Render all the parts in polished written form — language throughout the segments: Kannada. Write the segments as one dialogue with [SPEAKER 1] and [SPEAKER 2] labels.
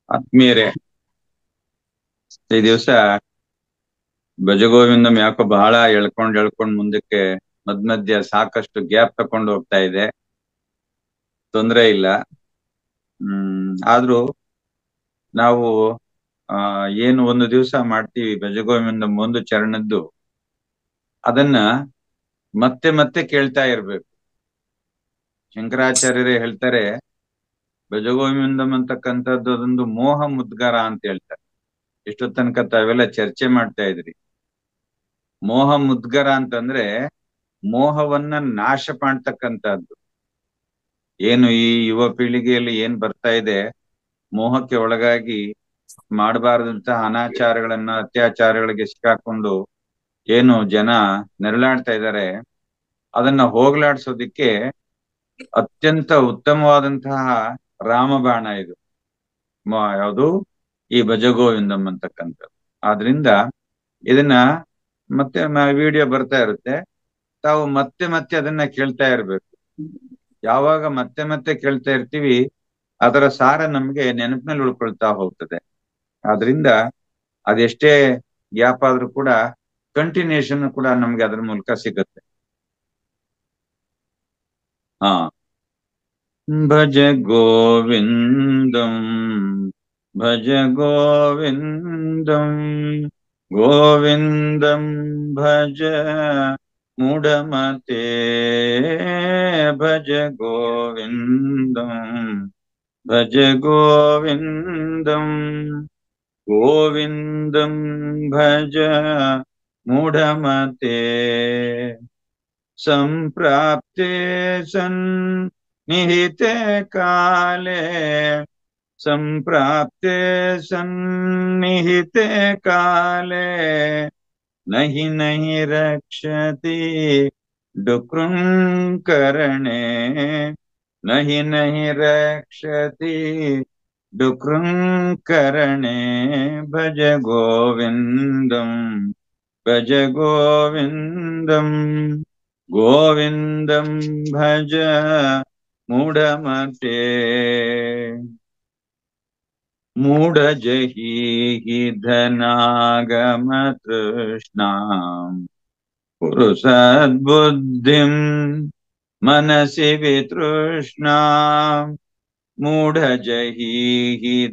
[SPEAKER 1] ಆತ್ಮೀಯರೇ, ಈ ದಿವಸ ಭಜಗೋವಿಂದಂ ಯಾಕೋ ಬಹಳ ಎಳ್ಕೊಂಡ್ ಮುಂದಕ್ಕೆ ಮಧ್ಯ ಸಾಕಷ್ಟು ಗ್ಯಾಪ್ ತಕೊಂಡು ಹೋಗ್ತಾ ಇದೆ. ತೊಂದರೆ ಇಲ್ಲ. ಆದ್ರೂ ನಾವು ಏನು ಒಂದು ದಿವಸ ಮಾಡ್ತೀವಿ ಭಜಗೋವಿಂದಂ ಒಂದು ಚರಣದ್ದು, ಅದನ್ನ ಮತ್ತೆ ಮತ್ತೆ ಕೇಳ್ತಾ ಇರ್ಬೇಕು. ಶಂಕರಾಚಾರ್ಯರೇ ಹೇಳ್ತಾರೆ, ಭಜಗೋವಿಂದಂ ಅಂತಕ್ಕಂಥದ್ದು ಅದೊಂದು ಮೋಹ ಮುದ್ಗರ ಅಂತ ಹೇಳ್ತಾರೆ. ಇಷ್ಟು ತನಕ ತಾವೆಲ್ಲ ಚರ್ಚೆ ಮಾಡ್ತಾ ಇದ್ರಿ. ಮೋಹ ಮುದ್ಗರ ಅಂತಂದ್ರೆ ಮೋಹವನ್ನ ನಾಶ ಮಾಡ್ತಕ್ಕಂಥದ್ದು. ಏನು ಈ ಯುವ ಪೀಳಿಗೆಯಲ್ಲಿ ಏನ್ ಬರ್ತಾ ಇದೆ, ಮೋಹಕ್ಕೆ ಒಳಗಾಗಿ ಮಾಡಬಾರದಂತಹ ಅನಾಚಾರಗಳನ್ನ ಅತ್ಯಾಚಾರಗಳಿಗೆ ಸಿಕ್ಕಾಕೊಂಡು ಏನು ಜನ ನೆರಳಾಡ್ತಾ ಇದ್ದಾರೆ, ಅದನ್ನ ಹೋಗ್ಲಾಡ್ಸೋದಿಕ್ಕೆ ಅತ್ಯಂತ ಉತ್ತಮವಾದಂತಹ ರಾಮಬಾಣ ಇದು. ಯಾವುದು ಈ ಭಜಗೋವಿಂದಂ ಅಂತಕ್ಕಂಥದ್ದು. ಆದ್ರಿಂದ ಇದನ್ನ ಮತ್ತೆ ವಿಡಿಯೋ ಬರ್ತಾ ಇರುತ್ತೆ, ತಾವು ಮತ್ತೆ ಮತ್ತೆ ಅದನ್ನ ಕೇಳ್ತಾ ಇರ್ಬೇಕು. ಯಾವಾಗ ಮತ್ತೆ ಮತ್ತೆ ಕೇಳ್ತಾ ಇರ್ತೀವಿ, ಅದರ ಸಾರ ನಮ್ಗೆ ನೆನಪಿನಲ್ಲಿ ಉಳ್ಕೊಳ್ತಾ ಹೋಗ್ತದೆ. ಆದ್ರಿಂದ ಅದೆಷ್ಟೇ ಗ್ಯಾಪ್ ಆದ್ರೂ ಕೂಡ ಕಂಟಿನ್ಯೂಷನ್ ಕೂಡ ನಮ್ಗೆ ಅದ್ರ ಮೂಲಕ ಸಿಗುತ್ತೆ. ಹಾ, ಭಜ ಗೋವಿಂದಂ ಭಜ ಗೋವಿಂದಂ ಗೋವಿಂದಂ ಭಜ ಮೂಢಮತೆ ಭಜ ಗೋವಿಂದಂ ಭಜ ಗೋವಿಂದಂ ಗೋವಿಂದಂ ಭಜ ಮೂಢಮತೆ ಸಂಪ್ರಾಪ್ತೆ ಸನ್ನಿಹಿತೆ ಕಾಲೇ ಸಂಪ್ರಾಪ್ತೆ ಸನ್ನಿಹಿತೆ ಕಾಲೇ ನಹಿ ನಹಿ ರಕ್ಷತಿ ಡುಕೃಂಕರಣೆ ನಹಿ ನಹಿ ರಕ್ಷತಿ ಡುಕೃಂಕರಣೆ ಭಜ ಗೋವಿಂದಂ ಭಜ ಗೋವಿಂದಂ ಗೋವಿಂದಂ ಭಜ ಮೂಢಮತೆ ಮೂಢಜಹೀ ಧನಾಗಮ ತೃಷ್ಣಾಂ ಕುರು ಸದ್ಬುದ್ಧಿಂ ಮನಸಿ ವಿತೃಷ್ಣಾಂ ಮೂಢಜಹೀ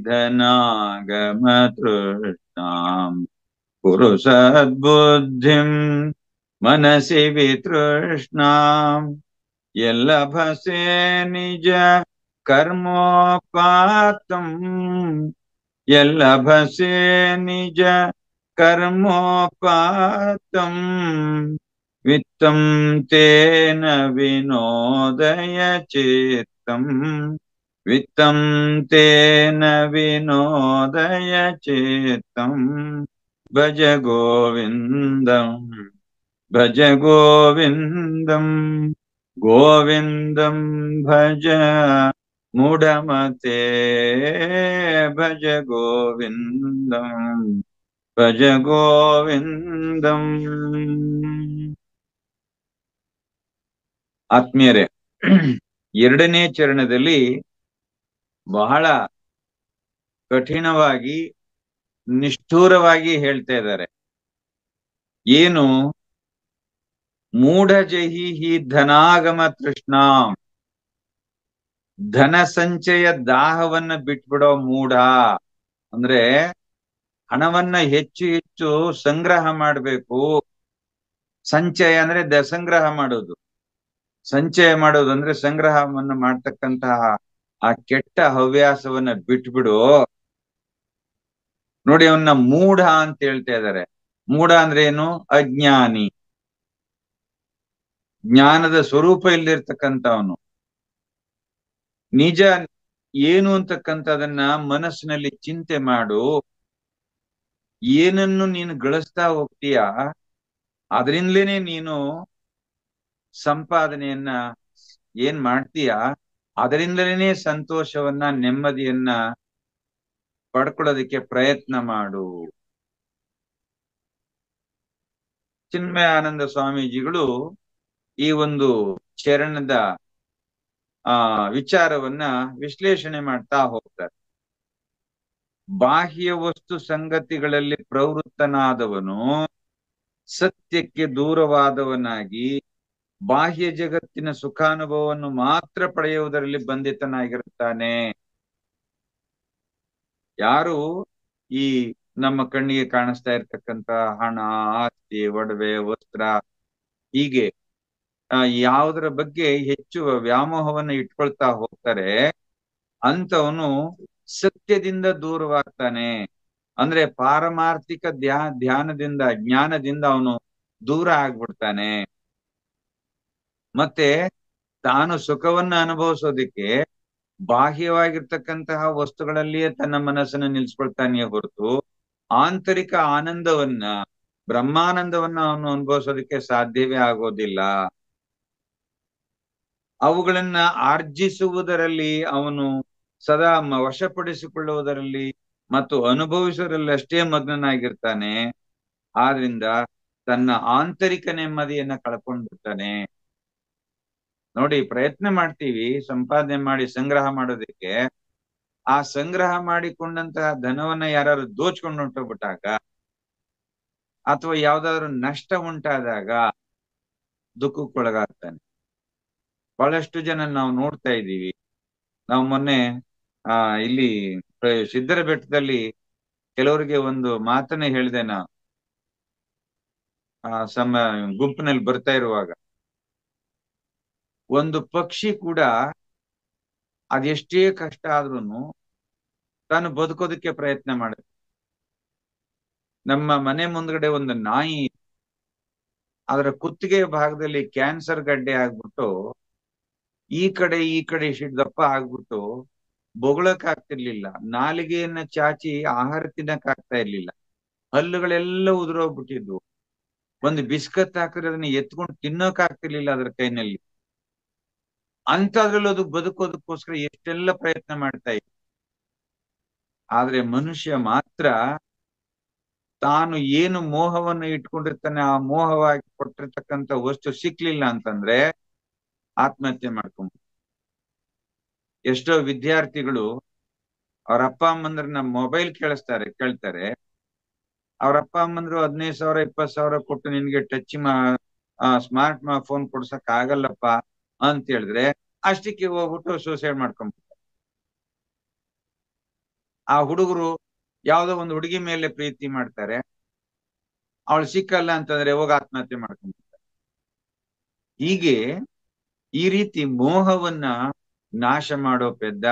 [SPEAKER 1] ಧನಾಗಮ ತೃಷ್ಣಾಂ ಕುರು ಸದ್ಬುದ್ಧಿಂ ಮನಸಿ ವಿತೃಷ್ಣಾಂ ಯಲ್ಲಭಸೆ ನಿಜ ಕರ್ಮೋಪಾತಂ ಯಲ್ಲಭಸೆ ನಿಜ ಕರ್ಮೋಪಾತಂ ವಿತ್ತಂ ತೇನ ವಿನೋದಯ ಚಿತ್ತಂ ವಿತ್ತಂ ತೇನ ವಿನೋದಯ ಚಿತ್ತಂ ಭಜ ಗೋವಿಂದಂ ಭಜ ಗೋವಿಂದಂ ಗೋವಿಂದಂ ಭಜ ಮೂಢಮತೆ ಭಜ ಗೋವಿಂದಂ ಭಜ ಗೋವಿಂದಂ. ಆತ್ಮೀಯರೇ, ಎರಡನೇ ಚರಣದಲ್ಲಿ ಬಹಳ ಕಠಿಣವಾಗಿ ನಿಷ್ಠೂರವಾಗಿ ಹೇಳ್ತಾ ಇದ್ದಾರೆ. ಏನು? ಮೂಢಜಹಿ ಧನಾಗಮ ತೃಷ್ಣಾಂ, ಧನ ಸಂಚಯ ದಾಹವನ್ನ ಬಿಟ್ಬಿಡೋ ಮೂಢ. ಅಂದ್ರೆ ಹಣವನ್ನ ಹೆಚ್ಚು ಹೆಚ್ಚು ಸಂಗ್ರಹ ಮಾಡಬೇಕು. ಸಂಚಯ ಅಂದ್ರೆ ಸಂಗ್ರಹ ಮಾಡೋದು, ಸಂಚಯ ಮಾಡೋದು ಅಂದ್ರೆ ಸಂಗ್ರಹವನ್ನ ಮಾಡ್ತಕ್ಕಂತಹ ಆ ಕೆಟ್ಟ ಹವ್ಯಾಸವನ್ನ ಬಿಟ್ಬಿಡು. ನೋಡಿ, ಅವನ್ನ ಮೂಢ ಅಂತ ಹೇಳ್ತಾ ಇದ್ದಾರೆ. ಮೂಢ ಅಂದ್ರೆ ಏನು? ಅಜ್ಞಾನಿ, ಜ್ಞಾನದ ಸ್ವರೂಪ ಇಲ್ದಿರ್ತಕ್ಕಂಥವನು. ನಿಜ ಏನು ಅಂತಕ್ಕಂಥದನ್ನ ಮನಸ್ಸಿನಲ್ಲಿ ಚಿಂತೆ ಮಾಡು. ಏನನ್ನು ನೀನು ಗಳಿಸ್ತಾ ಹೋಗ್ತೀಯ, ಅದರಿಂದಲೇನೆ ನೀನು ಸಂಪಾದನೆಯನ್ನ ಏನ್ ಮಾಡ್ತೀಯ, ಅದರಿಂದಲೇ ಸಂತೋಷವನ್ನ ನೆಮ್ಮದಿಯನ್ನ ಪಡ್ಕೊಳ್ಳೋದಕ್ಕೆ ಪ್ರಯತ್ನ ಮಾಡು. ಚಿನ್ಮಯಾನಂದ ಸ್ವಾಮೀಜಿಗಳು ಈ ಒಂದು ಚರಣದ ವಿಚಾರವನ್ನ ವಿಶ್ಲೇಷಣೆ ಮಾಡ್ತಾ ಹೋಗ್ತಾರೆ. ಬಾಹ್ಯ ವಸ್ತು ಸಂಗತಿಗಳಲ್ಲಿ ಪ್ರವೃತ್ತನಾದವನು ಸತ್ಯಕ್ಕೆ ದೂರವಾದವನಾಗಿ ಬಾಹ್ಯ ಜಗತ್ತಿನ ಸುಖಾನುಭವವನ್ನು ಮಾತ್ರ ಪಡೆಯುವುದರಲ್ಲಿ ಬಂಧಿತನಾಗಿರುತ್ತಾನೆ. ಯಾರು ಈ ನಮ್ಮ ಕಣ್ಣಿಗೆ ಕಾಣಿಸ್ತಾ ಇರ್ತಕ್ಕಂತ ಹಣ, ಆಸ್ತಿ, ಒಡವೆ, ವಸ್ತ್ರ ಹೀಗೆ ಯಾವುದರ ಬಗ್ಗೆ ಹೆಚ್ಚು ವ್ಯಾಮೋಹವನ್ನ ಇಟ್ಕೊಳ್ತಾ ಹೋಗ್ತಾರೆ, ಅಂತವನು ಸತ್ಯದಿಂದ ದೂರವಾಗ್ತಾನೆ. ಅಂದ್ರೆ ಪಾರಮಾರ್ಥಿಕ ಧ್ಯಾನದಿಂದ ಜ್ಞಾನದಿಂದ ಅವನು ದೂರ ಆಗ್ಬಿಡ್ತಾನೆ. ಮತ್ತೆ ತಾನು ಸುಖವನ್ನ ಅನುಭವಿಸೋದಿಕ್ಕೆ ಬಾಹ್ಯವಾಗಿರ್ತಕ್ಕಂತಹ ವಸ್ತುಗಳಲ್ಲಿಯೇ ತನ್ನ ಮನಸ್ಸನ್ನು ನಿಲ್ಸ್ಕೊಳ್ತಾನೆಯೇ ಹೊರತು ಆಂತರಿಕ ಆನಂದವನ್ನ, ಬ್ರಹ್ಮಾನಂದವನ್ನ ಅವನು ಅನುಭವಿಸೋದಕ್ಕೆ ಸಾಧ್ಯವೇ ಆಗೋದಿಲ್ಲ. ಅವುಗಳನ್ನ ಆರ್ಜಿಸುವುದರಲ್ಲಿ ಅವನು ಸದಾ ವಶಪಡಿಸಿಕೊಳ್ಳುವುದರಲ್ಲಿ ಮತ್ತು ಅನುಭವಿಸುವುದರಲ್ಲಿ ಅಷ್ಟೇ ಮಗ್ನನಾಗಿರ್ತಾನೆ. ಆದ್ರಿಂದ ತನ್ನ ಆಂತರಿಕ ನೆಮ್ಮದಿಯನ್ನ ಕಳ್ಕೊಂಡ್ಬಿಡ್ತಾನೆ. ನೋಡಿ, ಪ್ರಯತ್ನ ಮಾಡ್ತೀವಿ ಸಂಪಾದನೆ ಮಾಡಿ ಸಂಗ್ರಹ ಮಾಡೋದಕ್ಕೆ. ಆ ಸಂಗ್ರಹ ಮಾಡಿಕೊಂಡಂತಹ ಧನವನ್ನ ಯಾರು ದೋಚ್ಕೊಂಡು ಹೊಂಟೋಗ್ಬಿಟ್ಟಾಗ ಅಥವಾ ಯಾವ್ದಾದ್ರು ನಷ್ಟ ಉಂಟಾದಾಗ ದುಃಖಕ್ಕೊಳಗಾಗ್ತಾನೆ. ಬಹಳಷ್ಟು ಜನ ನಾವು ನೋಡ್ತಾ ಇದ್ದೀವಿ. ನಾವು ಮೊನ್ನೆ ಇಲ್ಲಿ ಸಿದ್ದರ ಬೆಟ್ಟದಲ್ಲಿ ಕೆಲವರಿಗೆ ಒಂದು ಮಾತನ್ನ ಹೇಳಿದೆ. ನಾವು ಗುಂಪಿನಲ್ಲಿ ಬರ್ತಾ ಇರುವಾಗ ಒಂದು ಪಕ್ಷಿ ಕೂಡ ಅದೆಷ್ಟೇ ಕಷ್ಟ ಆದ್ರೂ ತಾನು ಬದುಕೋದಕ್ಕೆ ಪ್ರಯತ್ನ ಮಾಡುತ್ತೆ. ನಮ್ಮ ಮನೆ ಮುಂದ್ಗಡೆ ಒಂದು ನಾಯಿ, ಅದರ ಕುತ್ತಿಗೆ ಭಾಗದಲ್ಲಿ ಕ್ಯಾನ್ಸರ್ ಗಡ್ಡೆ ಆಗ್ಬಿಟ್ಟು ಈ ಕಡೆ ದಪ್ಪ ಆಗ್ಬಿಟ್ಟು ಬೊಗಳಕ್ ಆಗ್ತಿರ್ಲಿಲ್ಲ. ನಾಲಿಗೆಯನ್ನ ಚಾಚಿ ಆಹಾರ ತಿನ್ನಕ್ ಆಗ್ತಾ ಇರ್ಲಿಲ್ಲ. ಹಲ್ಲುಗಳೆಲ್ಲ ಉದುರೋಗ್ಬಿಟ್ಟಿದ್ವು. ಒಂದು ಬಿಸ್ಕತ್ ಹಾಕಿದ್ರೆ ಅದನ್ನ ಎತ್ಕೊಂಡು ತಿನ್ನೋಕ್ ಆಗ್ತಿರ್ಲಿಲ್ಲ ಅದ್ರ ಕೈನಲ್ಲಿ. ಅಂತದ್ರಲ್ಲಿ ಅದು ಬದುಕೋದಕ್ಕೋಸ್ಕರ ಎಷ್ಟೆಲ್ಲ ಪ್ರಯತ್ನ ಮಾಡ್ತಾ ಇತ್ತು. ಆದ್ರೆ ಮನುಷ್ಯ ಮಾತ್ರ ತಾನು ಏನು ಮೋಹವನ್ನು ಇಟ್ಕೊಂಡಿರ್ತಾನೆ, ಆ ಮೋಹವಾಗಿ ಕೊಟ್ಟಿರ್ತಕ್ಕಂಥ ವಸ್ತು ಸಿಕ್ಲಿಲ್ಲ ಅಂತಂದ್ರೆ ಆತ್ಮಹತ್ಯೆ ಮಾಡ್ಕೊಂಡ್. ಎಷ್ಟೋ ವಿದ್ಯಾರ್ಥಿಗಳು ಅವ್ರ ಅಪ್ಪ ಅಮ್ಮಂದ್ರನ್ನ ಮೊಬೈಲ್ ಕೇಳ್ತಾರೆ. ಅವ್ರ ಅಪ್ಪ ಅಮ್ಮಂದ್ರು 15,000 20,000 ಕೊಟ್ಟು ನಿನ್ಗೆ ಟಚ್ ಸ್ಮಾರ್ಟ್ ಫೋನ್ ಕೊಡ್ಸಕ್ ಆಗಲ್ಲಪ್ಪ ಅಂತ ಹೇಳಿದ್ರೆ ಅಷ್ಟಕ್ಕೆ ಹೋಗ್ಬಿಟ್ಟು ಸೂಸೈಡ್ ಮಾಡ್ಕೊಂಡ್ಬಿಡ್ತಾರೆ. ಆ ಹುಡುಗರು ಯಾವ್ದೋ ಒಂದು ಹುಡುಗಿ ಮೇಲೆ ಪ್ರೀತಿ ಮಾಡ್ತಾರೆ, ಅವಳು ಸಿಕ್ಕಲ್ಲ ಅಂತಂದ್ರೆ ಹೋಗಿ ಆತ್ಮಹತ್ಯೆ ಮಾಡ್ಕೊಂಡ್ಬಿಡ್ತಾರೆ. ಹೀಗೆ ಈ ರೀತಿ ಮೋಹವನ್ನ ನಾಶ ಮಾಡೋ ಪೆದ್ದ,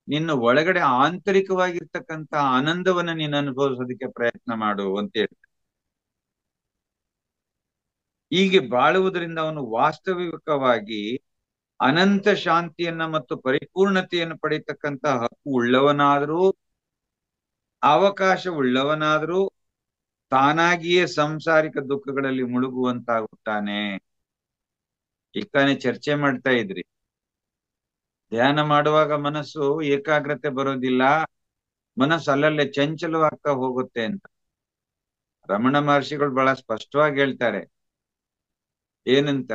[SPEAKER 1] ನಿನ್ನ ಒಳಗಡೆ ಆಂತರಿಕವಾಗಿರ್ತಕ್ಕಂಥ ಆನಂದವನ್ನ ನೀನು ಅನುಭವಿಸೋದಕ್ಕೆ ಪ್ರಯತ್ನ ಮಾಡು ಅಂತ ಹೇಳ್ತಾರೆ. ಹೀಗೆ ಬಾಳುವುದರಿಂದ ಅವನು ವಾಸ್ತವಿಕವಾಗಿ ಅನಂತ ಶಾಂತಿಯನ್ನ ಮತ್ತು ಪರಿಪೂರ್ಣತೆಯನ್ನು ಪಡೆಯತಕ್ಕಂತ ಹಕ್ಕು ಉಳ್ಳವನಾದ್ರೂ, ಅವಕಾಶವುಳ್ಳವನಾದ್ರೂ ತಾನಾಗಿಯೇ ಸಂಸಾರಿಕ ದುಃಖಗಳಲ್ಲಿ ಮುಳುಗುವಂತಾಗುತ್ತಾನೆ. ಈಗ ತಾನೇ ಚರ್ಚೆ ಮಾಡ್ತಾ ಇದ್ರಿ, ಧ್ಯಾನ ಮಾಡುವಾಗ ಮನಸ್ಸು ಏಕಾಗ್ರತೆ ಬರೋದಿಲ್ಲ, ಮನಸ್ಸು ಅಲ್ಲಲ್ಲೇ ಚಂಚಲವಾಗ್ತಾ ಹೋಗುತ್ತೆ ಅಂತ. ರಮಣ ಮಹರ್ಷಿಗಳು ಬಹಳ ಸ್ಪಷ್ಟವಾಗಿ ಹೇಳ್ತಾರೆ. ಏನಂತ,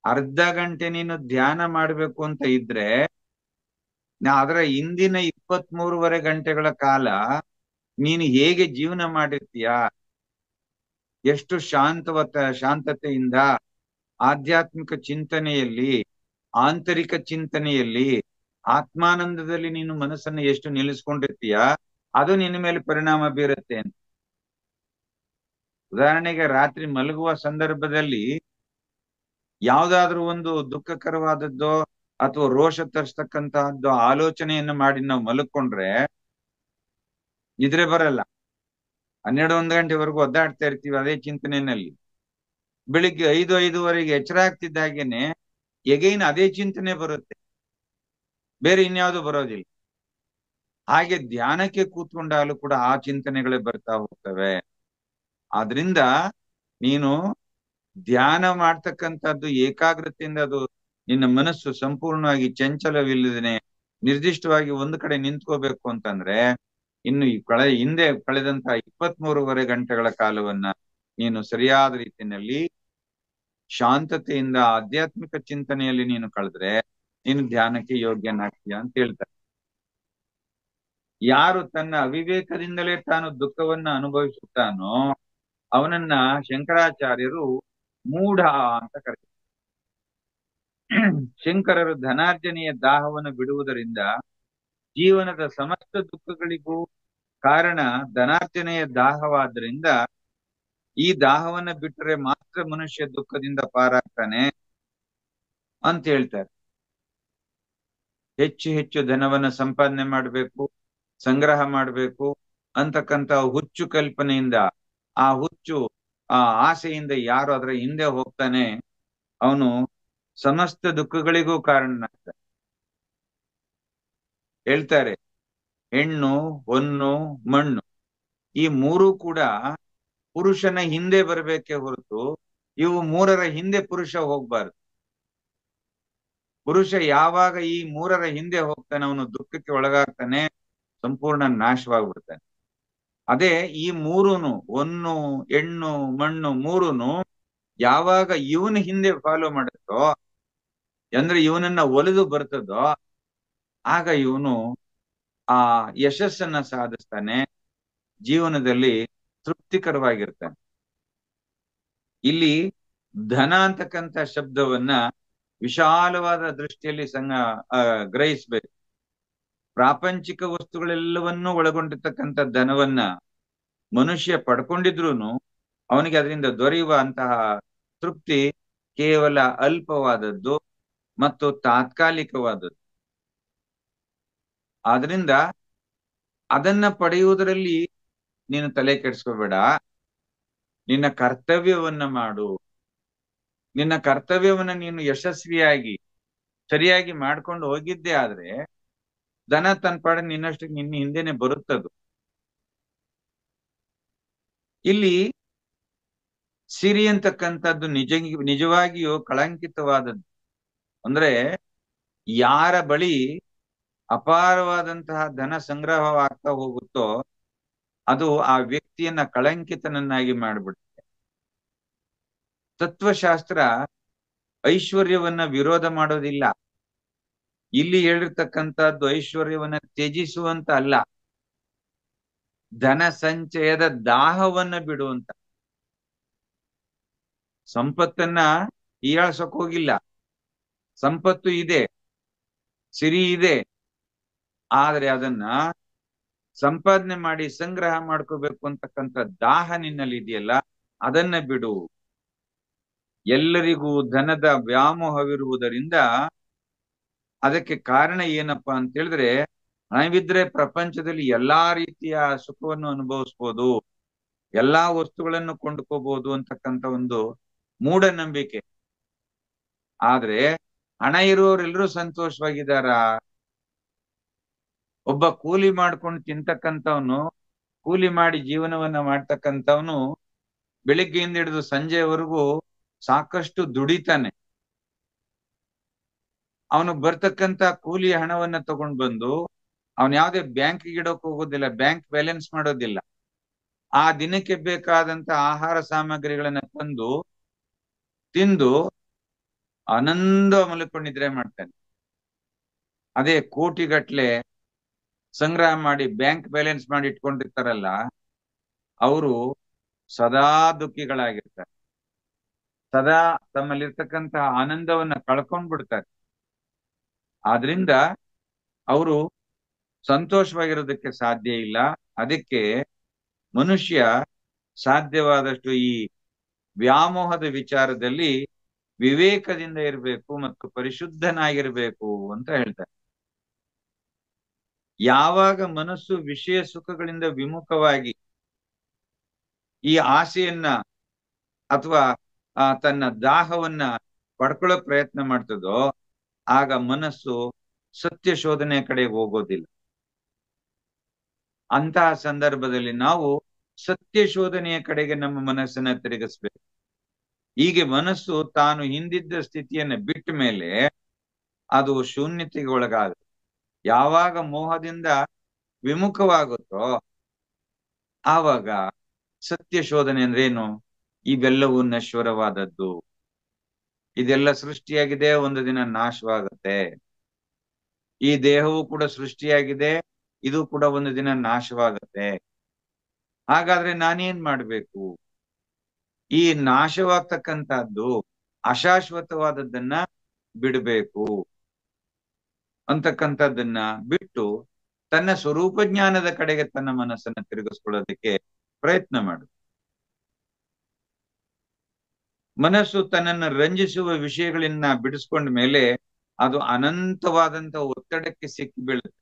[SPEAKER 1] ಅರ್ಧ ಗಂಟೆ ನೀನು ಧ್ಯಾನ ಮಾಡ್ಬೇಕು ಅಂತ ಇದ್ರೆ ಅದರ ಹಿಂದಿನ 23.5 ಗಂಟೆಗಳ ಕಾಲ ನೀನು ಹೇಗೆ ಜೀವನ ಮಾಡಿರ್ತೀಯ, ಎಷ್ಟು ಶಾಂತತೆಯಿಂದ ಆಧ್ಯಾತ್ಮಿಕ ಚಿಂತನೆಯಲ್ಲಿ, ಆಂತರಿಕ ಚಿಂತನೆಯಲ್ಲಿ, ಆತ್ಮಾನಂದದಲ್ಲಿ ನೀನು ಮನಸ್ಸನ್ನು ಎಷ್ಟು ನಿಲ್ಲಿಸ್ಕೊಂಡಿರ್ತೀಯ, ಅದು ನಿನ್ನ ಮೇಲೆ ಪರಿಣಾಮ ಬೀರುತ್ತೆ ಅಂತ. ಉದಾಹರಣೆಗೆ ರಾತ್ರಿ ಮಲಗುವ ಸಂದರ್ಭದಲ್ಲಿ ಯಾವ್ದಾದ್ರೂ ಒಂದು ದುಃಖಕರವಾದದ್ದೋ ಅಥವಾ ರೋಷ ತರಿಸ್ತಕ್ಕಂತಹದ್ದು ಆಲೋಚನೆಯನ್ನು ಮಾಡಿ ನಾವು ಮಲಕೊಂಡ್ರೆ ನಿದ್ರೆ ಬರಲ್ಲ. 12-1 ಗಂಟೆವರೆಗೂ ಒದ್ದಾಡ್ತಾ ಇರ್ತೀವಿ ಅದೇ ಚಿಂತನೆಯಲ್ಲಿ. ಬೆಳಿಗ್ಗೆ 5-5:30 ಎಚ್ಚರ ಆಗ್ತಿದ್ದಾಗೇನೆ ಎಗೈನ್ ಅದೇ ಚಿಂತನೆ ಬರುತ್ತೆ, ಬೇರೆ ಇನ್ಯಾವುದು ಬರೋದಿಲ್ಲ. ಹಾಗೆ ಧ್ಯಾನಕ್ಕೆ ಕೂತ್ಕೊಂಡಾಗಲೂ ಕೂಡ ಆ ಚಿಂತನೆಗಳೇ ಬರ್ತಾ ಹೋಗ್ತವೆ. ಆದ್ರಿಂದ ನೀನು ಧ್ಯಾನ ಮಾಡ್ತಕ್ಕಂಥದ್ದು ಏಕಾಗ್ರತೆಯಿಂದ ಅದು ನಿನ್ನ ಮನಸ್ಸು ಸಂಪೂರ್ಣವಾಗಿ ಚಂಚಲವಿಲ್ಲದೇನೆ ನಿರ್ದಿಷ್ಟವಾಗಿ ಒಂದು ಕಡೆ ನಿಂತ್ಕೋಬೇಕು ಅಂತಂದ್ರೆ ಇನ್ನು ಈ ಹಿಂದೆ ಕಳೆದಂತಹ 23 ಗಂಟೆಗಳ ಕಾಲವನ್ನ ನೀನು ಸರಿಯಾದ ರೀತಿಯಲ್ಲಿ ಶಾಂತತೆಯಿಂದ ಆಧ್ಯಾತ್ಮಿಕ ಚಿಂತನೆಯಲ್ಲಿ ನೀನು ಕಳೆದ್ರೆ ನೀನು ಧ್ಯಾನಕ್ಕೆ ಯೋಗ್ಯನಾಗ್ತೀಯ ಅಂತ ಹೇಳ್ತಾರೆ. ಯಾರು ತನ್ನ ಅವಿವೇಕದಿಂದಲೇ ತಾನು ದುಃಖವನ್ನ ಅನುಭವಿಸುತ್ತಾನೋ ಅವನನ್ನ ಶಂಕರಾಚಾರ್ಯರು ಮೂಢ ಅಂತ ಕರೀತಾರೆ. ಶಂಕರರು ಧನಾರ್ಜನೆಯ ದಾಹವನ್ನು ಬಿಡುವುದರಿಂದ ಜೀವನದ ಸಮಸ್ತ ದುಃಖಗಳಿಗೂ ಕಾರಣ ಧನಾರ್ಜನೆಯ ದಾಹವಾದ್ರಿಂದ ಈ ದಾಹವನ್ನ ಬಿಟ್ಟರೆ ಮಾತ್ರ ಮನುಷ್ಯ ದುಃಖದಿಂದ ಪಾರಾಗ್ತಾನೆ ಅಂತ ಹೇಳ್ತಾರೆ. ಹೆಚ್ಚು ಹೆಚ್ಚು ಧನವನ್ನ ಸಂಪಾದನೆ ಮಾಡಬೇಕು, ಸಂಗ್ರಹ ಮಾಡಬೇಕು ಅಂತಕ್ಕಂತ ಹುಚ್ಚು ಕಲ್ಪನೆಯಿಂದ, ಆ ಹುಚ್ಚು ಆ ಆಸೆಯಿಂದ ಯಾರು ಅದರ ಹಿಂದೆ ಹೋಗ್ತಾನೆ ಅವನು ಸಮಸ್ತ ದುಃಖಗಳಿಗೂ ಕಾರಣನಾಗ್ತಾನೆ. ಹೇಳ್ತಾರೆ, ಹೆಣ್ಣು, ಹೊನ್ನು, ಮಣ್ಣು ಈ ಮೂರು ಕೂಡ ಪುರುಷನ ಹಿಂದೆ ಬರಬೇಕೆ ಹೊರತು ಇವು ಮೂರರ ಹಿಂದೆ ಪುರುಷ ಹೋಗ್ಬಾರ್ದು. ಪುರುಷ ಯಾವಾಗ ಈ ಮೂರರ ಹಿಂದೆ ಹೋಗ್ತಾನೆ ಅವನು ದುಃಖಕ್ಕೆ ಒಳಗಾಗ್ತಾನೆ, ಸಂಪೂರ್ಣ ನಾಶವಾಗ್ಬಿಡ್ತಾನೆ. ಅದೇ ಈ ಮೂರುನು, ಹೊನ್ನು, ಹೆಣ್ಣು, ಮಣ್ಣು ಮೂರುನು ಯಾವಾಗ ಇವನ ಹಿಂದೆ ಫಾಲೋ ಮಾಡುತ್ತೋ, ಅಂದ್ರೆ ಇವನನ್ನ ಒಲಿದು ಬರ್ತದೋ, ಆಗ ಇವನು ಆ ಯಶಸ್ಸನ್ನ ಸಾಧಿಸ್ತಾನೆ, ಜೀವನದಲ್ಲಿ ತೃಪ್ತಿಕರವಾಗಿರ್ತಾನೆ. ಇಲ್ಲಿ ಧನ ಅಂತಕ್ಕಂಥ ಶಬ್ದವನ್ನ ವಿಶಾಲವಾದ ದೃಷ್ಟಿಯಲ್ಲಿ ಗ್ರಹಿಸ್ಬೇಕು. ಪ್ರಾಪಂಚಿಕ ವಸ್ತುಗಳೆಲ್ಲವನ್ನೂ ಒಳಗೊಂಡಿರ್ತಕ್ಕಂಥ ಧನವನ್ನ ಮನುಷ್ಯ ಪಡ್ಕೊಂಡಿದ್ರುನು ಅವನಿಗೆ ಅದರಿಂದ ದೊರೆಯುವ ಅಂತಹ ತೃಪ್ತಿ ಕೇವಲ ಅಲ್ಪವಾದದ್ದು ಮತ್ತು ತಾತ್ಕಾಲಿಕವಾದದ್ದು. ಆದ್ರಿಂದ ಅದನ್ನ ಪಡೆಯುವುದರಲ್ಲಿ ನೀನು ತಲೆ ಕೆಡಿಸ್ಕೋಬೇಡ, ನಿನ್ನ ಕರ್ತವ್ಯವನ್ನ ಮಾಡು. ನಿನ್ನ ಕರ್ತವ್ಯವನ್ನ ನೀನು ಯಶಸ್ವಿಯಾಗಿ ಸರಿಯಾಗಿ ಮಾಡ್ಕೊಂಡು ಹೋಗಿದ್ದೆ ಆದ್ರೆ ಧನ ತನ್ನ ಪಾಡ ನಿನ್ನಷ್ಟಕ್ಕೆ ನಿನ್ನ ಹಿಂದೆನೆ ಬರುತ್ತದು. ಇಲ್ಲಿ ಸಿರಿ ಅಂತಕ್ಕಂಥದ್ದು ನಿಜವಾಗಿಯೂ ಕಳಂಕಿತವಾದದ್ದು. ಅಂದ್ರೆ ಯಾರ ಬಳಿ ಅಪಾರವಾದಂತಹ ಧನ ಸಂಗ್ರಹವಾಗ್ತಾ ಹೋಗುತ್ತೋ ಅದು ಆ ವ್ಯಕ್ತಿಯನ್ನ ಕಳಂಕಿತನನ್ನಾಗಿ ಮಾಡಿಬಿಡುತ್ತೆ. ತತ್ವಶಾಸ್ತ್ರ ಐಶ್ವರ್ಯವನ್ನ ವಿರೋಧ ಮಾಡೋದಿಲ್ಲ. ಇಲ್ಲಿ ಹೇಳಿರ್ತಕ್ಕಂಥದ್ದು ಐಶ್ವರ್ಯವನ್ನ ತ್ಯಜಿಸುವಂತ ಅಲ್ಲ, ಧನ ಸಂಚಯದ ದಾಹವನ್ನ ಬಿಡುವಂತ. ಸಂಪತ್ತನ್ನ ಹೀಯಾಳ್ಸಕ್ ಹೋಗಿಲ್ಲ, ಸಂಪತ್ತು ಇದೆ, ಸಿರಿ ಇದೆ, ಆದ್ರೆ ಅದನ್ನ ಸಂಪಾದನೆ ಮಾಡಿ ಸಂಗ್ರಹ ಮಾಡ್ಕೋಬೇಕು ಅಂತಕ್ಕಂಥ ದಾಹ ನಿನ್ನಲ್ಲಿ ಇದೆಯಲ್ಲ, ಅದನ್ನ ಬಿಡು. ಎಲ್ಲರಿಗೂ ಧನದ ವ್ಯಾಮೋಹವಿರುವುದರಿಂದ ಅದಕ್ಕೆ ಕಾರಣ ಏನಪ್ಪಾ ಅಂತ ಹೇಳಿದ್ರೆ, ಹಣವಿದ್ರೆ ಪ್ರಪಂಚದಲ್ಲಿ ಎಲ್ಲಾ ರೀತಿಯ ಸುಖವನ್ನು ಅನುಭವಿಸ್ಬೋದು, ಎಲ್ಲಾ ವಸ್ತುಗಳನ್ನು ಕೊಂಡ್ಕೋಬಹುದು ಅಂತಕ್ಕಂಥ ಒಂದು ಮೂಢನಂಬಿಕೆ. ಆದ್ರೆ ಹಣ ಇರುವವರೆಲ್ಲರೂ ಸಂತೋಷವಾಗಿದ್ದಾರ? ಒಬ್ಬ ಕೂಲಿ ಮಾಡ್ಕೊಂಡು ತಿಂತಕ್ಕಂಥವನು, ಕೂಲಿ ಮಾಡಿ ಜೀವನವನ್ನ ಮಾಡ್ತಕ್ಕಂಥವನು ಬೆಳಿಗ್ಗೆಯಿಂದ ಹಿಡಿದು ಸಂಜೆವರೆಗೂ ಸಾಕಷ್ಟು ದುಡಿತಾನೆ. ಅವನು ಬರ್ತಕ್ಕಂಥ ಕೂಲಿ ಹಣವನ್ನ ತಗೊಂಡ್ ಬಂದು ಅವನ್ ಯಾವ್ದೇ ಬ್ಯಾಂಕ್ ಇಡೋಕ್ ಹೋಗೋದಿಲ್ಲ, ಬ್ಯಾಂಕ್ ಬ್ಯಾಲೆನ್ಸ್ ಮಾಡೋದಿಲ್ಲ. ಆ ದಿನಕ್ಕೆ ಬೇಕಾದಂತ ಆಹಾರ ಸಾಮಗ್ರಿಗಳನ್ನ ತಂದು ತಿಂದು ಆನಂದ ಮಲ್ಕೊಂಡಿದ್ರೆ ಮಾಡ್ತಾನೆ. ಅದೇ ಕೋಟಿಗಟ್ಲೆ ಸಂಗ್ರಹ ಮಾಡಿ ಬ್ಯಾಂಕ್ ಬ್ಯಾಲೆನ್ಸ್ ಮಾಡಿ ಇಟ್ಕೊಂಡಿರ್ತಾರಲ್ಲ, ಅವರು ಸದಾ ದುಃಖಿಗಳಾಗಿರ್ತಾರೆ, ಸದಾ ತಮ್ಮಲ್ಲಿರ್ತಕ್ಕಂತಹ ಆನಂದವನ್ನ ಕಳ್ಕೊಂಡ್ಬಿಡ್ತಾರೆ. ಆದ್ರಿಂದ ಅವರು ಸಂತೋಷವಾಗಿರೋದಕ್ಕೆ ಸಾಧ್ಯ ಇಲ್ಲ. ಅದಕ್ಕೆ ಮನುಷ್ಯ ಸಾಧ್ಯವಾದಷ್ಟು ಈ ವ್ಯಾಮೋಹದ ವಿಚಾರದಲ್ಲಿ ವಿವೇಕದಿಂದ ಇರಬೇಕು ಮತ್ತು ಪರಿಶುದ್ಧನಾಗಿರ್ಬೇಕು ಅಂತ ಹೇಳ್ತಾರೆ. ಯಾವಾಗ ಮನಸ್ಸು ವಿಷಯ ಸುಖಗಳಿಂದ ವಿಮುಖವಾಗಿ ಈ ಆಸೆಯನ್ನ ಅಥವಾ ತನ್ನ ದಾಹವನ್ನ ಪಡ್ಕೊಳ್ಳೋ ಪ್ರಯತ್ನ ಮಾಡ್ತದೋ ಆಗ ಮನಸ್ಸು ಸತ್ಯ ಶೋಧನೆಯ ಕಡೆಗೆ ಹೋಗೋದಿಲ್ಲ. ಅಂತಹ ಸಂದರ್ಭದಲ್ಲಿ ನಾವು ಸತ್ಯ ಶೋಧನೆಯ ಕಡೆಗೆ ನಮ್ಮ ಮನಸ್ಸನ್ನ ತಿರುಗಿಸ್ಬೇಕು. ಹೀಗೆ ಮನಸ್ಸು ತಾನು ಹಿಂದಿದ್ದ ಸ್ಥಿತಿಯನ್ನ ಬಿಟ್ಟ ಮೇಲೆ ಅದು ಶೂನ್ಯತೆಗೆ ಒಳಗಾಗುತ್ತೆ. ಯಾವಾಗ ಮೋಹದಿಂದ ವಿಮುಖವಾಗುತ್ತೋ ಆವಾಗ ಸತ್ಯ ಶೋಧನೆ ಅಂದ್ರೆ ಏನು? ಇವೆಲ್ಲವೂ ನಶ್ವರವಾದದ್ದು, ಇದೆಲ್ಲ ಸೃಷ್ಟಿಯಾಗಿದೆ, ಒಂದು ದಿನ ನಾಶವಾಗುತ್ತೆ. ಈ ದೇಹವು ಕೂಡ ಸೃಷ್ಟಿಯಾಗಿದೆ, ಇದು ಕೂಡ ಒಂದು ದಿನ ನಾಶವಾಗುತ್ತೆ. ಹಾಗಾದ್ರೆ ನಾನೇನ್ ಮಾಡ್ಬೇಕು? ಈ ನಾಶವಾಗ್ತಕ್ಕಂಥದ್ದು ಅಶಾಶ್ವತವಾದದ್ದನ್ನ ಬಿಡಬೇಕು ಅಂತಕ್ಕಂಥದ್ದನ್ನ ಬಿಟ್ಟು ತನ್ನ ಸ್ವರೂಪ ಜ್ಞಾನದ ಕಡೆಗೆ ತನ್ನ ಮನಸ್ಸನ್ನ ತಿರುಗಿಸ್ಕೊಳ್ಳೋದಕ್ಕೆ ಪ್ರಯತ್ನ ಮಾಡು. ಮನಸ್ಸು ತನ್ನನ್ನು ರಂಜಿಸುವ ವಿಷಯಗಳನ್ನ ಬಿಡಿಸ್ಕೊಂಡ ಮೇಲೆ ಅದು ಅನಂತವಾದಂತ ಒತ್ತಡಕ್ಕೆ ಸಿಕ್ಕಿ ಬೀಳುತ್ತೆ.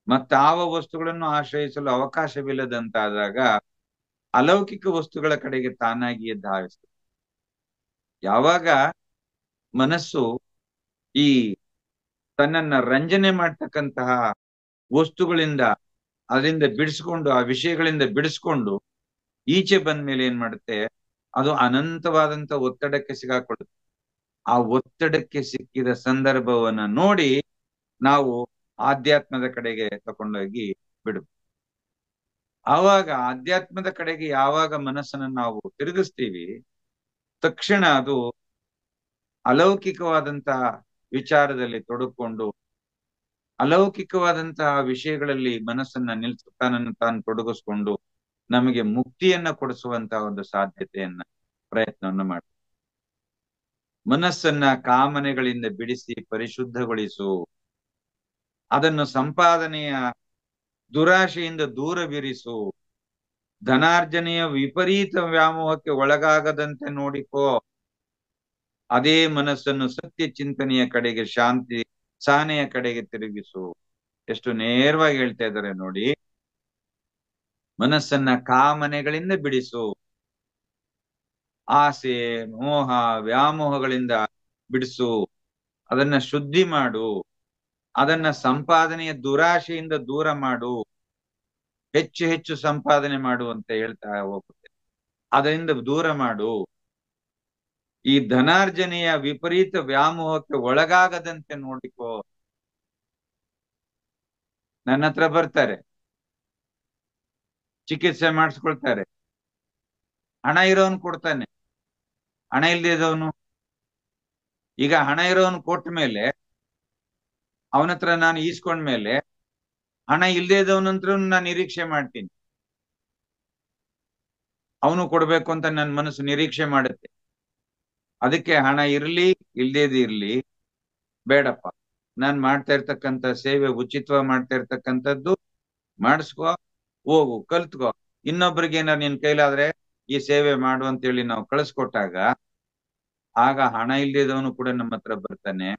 [SPEAKER 1] ಮತ್ತಾವ ವಸ್ತುಗಳನ್ನು ಆಶ್ರಯಿಸಲು ಅವಕಾಶವಿಲ್ಲದಂತಾದಾಗ ಅಲೌಕಿಕ ವಸ್ತುಗಳ ಕಡೆಗೆ ತಾನಾಗಿಯೇ ಧಾವಿಸ್ತದೆ. ಯಾವಾಗ ಮನಸ್ಸು ಈ ತನ್ನನ್ನ ರಂಜನೆ ಮಾಡ್ತಕ್ಕಂತಹ ವಸ್ತುಗಳಿಂದ ಅದರಿಂದ ಬಿಡಿಸ್ಕೊಂಡು, ಆ ವಿಷಯಗಳಿಂದ ಬಿಡಿಸ್ಕೊಂಡು ಈಚೆ ಬಂದ ಮೇಲೆ ಏನ್ ಮಾಡುತ್ತೆ, ಅದು ಅನಂತವಾದಂತ ಒತ್ತಡಕ್ಕೆ ಸಿಗಾಕೊಳ್ಳುತ್ತೆ. ಆ ಒತ್ತಡಕ್ಕೆ ಸಿಕ್ಕಿದ ಸಂದರ್ಭವನ್ನ ನೋಡಿ ನಾವು ಆಧ್ಯಾತ್ಮದ ಕಡೆಗೆ ತಕೊಂಡೋಗಿ ಬಿಡು. ಆವಾಗ ಆಧ್ಯಾತ್ಮದ ಕಡೆಗೆ ಯಾವಾಗ ಮನಸ್ಸನ್ನ ನಾವು ತಿರುಗಿಸ್ತೀವಿ, ತಕ್ಷಣ ಅದು ಅಲೌಕಿಕವಾದಂತಹ ವಿಚಾರದಲ್ಲಿ ತೊಡಕೊಂಡು ಅಲೌಕಿಕವಾದಂತಹ ವಿಷಯಗಳಲ್ಲಿ ಮನಸ್ಸನ್ನ ತನ್ನನ್ನು ತಾನು ತೊಡಗಿಸ್ಕೊಂಡು ನಮಗೆ ಮುಕ್ತಿಯನ್ನ ಕೊಡಿಸುವಂತಹ ಒಂದು ಸಾಧ್ಯತೆಯನ್ನ ಪ್ರಯತ್ನವನ್ನು ಮಾಡಿ. ಮನಸ್ಸನ್ನ ಕಾಮನೆಗಳಿಂದ ಬಿಡಿಸಿ ಪರಿಶುದ್ಧಗೊಳಿಸು. ಅದನ್ನು ಸಂಪಾದನೆಯ ದುರಾಶೆಯಿಂದ ದೂರವಿರಿಸು. ಧನಾರ್ಜನೆಯ ವಿಪರೀತ ವ್ಯಾಮೋಹಕ್ಕೆ ಒಳಗಾಗದಂತೆ ನೋಡಿಕೋ. ಅದೇ ಮನಸ್ಸನ್ನು ಸತ್ಯ ಚಿಂತನೆಯ ಕಡೆಗೆ, ಶಾಂತಿ ಸಹನೆಯ ಕಡೆಗೆ ತಿರುಗಿಸು. ಎಷ್ಟು ನೇರವಾಗಿ ಹೇಳ್ತಾ ಇದ್ದಾರೆ ನೋಡಿ. ಮನಸ್ಸನ್ನ ಕಾಮನೆಗಳಿಂದ ಬಿಡಿಸು, ಆಸೆ ಮೋಹ ವ್ಯಾಮೋಹಗಳಿಂದ ಬಿಡಿಸು, ಅದನ್ನ ಶುದ್ಧಿ ಮಾಡು, ಅದನ್ನ ಸಂಪಾದನೆಯ ದುರಾಶೆಯಿಂದ ದೂರ ಮಾಡು. ಹೆಚ್ಚು ಹೆಚ್ಚು ಸಂಪಾದನೆ ಮಾಡು ಅಂತ ಹೇಳ್ತಾ ಹೋಗುತ್ತೆ. ಅದರಿಂದ ದೂರ ಮಾಡು. ಈ ಧನಾರ್ಜನೆಯ ವಿಪರೀತ ವ್ಯಾಮೋಹಕ್ಕೆ ಒಳಗಾಗದಂತೆ ನೋಡಿಕೋ. ನನ್ನ ಹತ್ರ ಬರ್ತಾರೆ, ಚಿಕಿತ್ಸೆ ಮಾಡಿಸ್ಕೊಳ್ತಾರೆ, ಹಣ ಇರೋನು ಕೊಡ್ತಾನೆ, ಹಣ ಇಲ್ಲದೆ ಇದ್ದವನು, ಈಗ ಹಣ ಇರೋನು ಕೊಟ್ಟ ಮೇಲೆ ಅವನ ಹತ್ರ ನಾನು ಈಸ್ಕೊಂಡ್ಮೇಲೆ ಹಣ ಇಲ್ಲದೆ ಇದ್ದವನಂತ್ರ ನಾನು ನಿರೀಕ್ಷೆ ಮಾಡ್ತೀನಿ, ಅವನು ಕೊಡ್ಬೇಕು ಅಂತ ನನ್ನ ಮನಸ್ಸು ನಿರೀಕ್ಷೆ ಮಾಡುತ್ತೆ. ಅದಕ್ಕೆ ಹಣ ಇರ್ಲಿ ಇಲ್ದೇದು ಇರ್ಲಿ ಬೇಡಪ್ಪ, ನಾನ್ ಮಾಡ್ತಾ ಇರ್ತಕ್ಕಂಥ ಸೇವೆ ಉಚಿತವಾಗಿ ಮಾಡ್ತಾ ಇರ್ತಕ್ಕಂಥದ್ದು ಮಾಡಿಸ್ಕೋ, ಹೋಗು ಕಲ್ತ್ಕೋ. ಇನ್ನೊಬ್ರಿಗೆ ಏನಾರು ನಿನ್ ಕೈಲಾದ್ರೆ ಈ ಸೇವೆ ಮಾಡು ಅಂತೇಳಿ ನಾವು ಕಳಿಸ್ಕೊಟ್ಟಾಗ ಆಗ ಹಣ ಇಲ್ದಿದವನು ಕೂಡ ನಮ್ಮ ಹತ್ರ ಬರ್ತಾನೆ,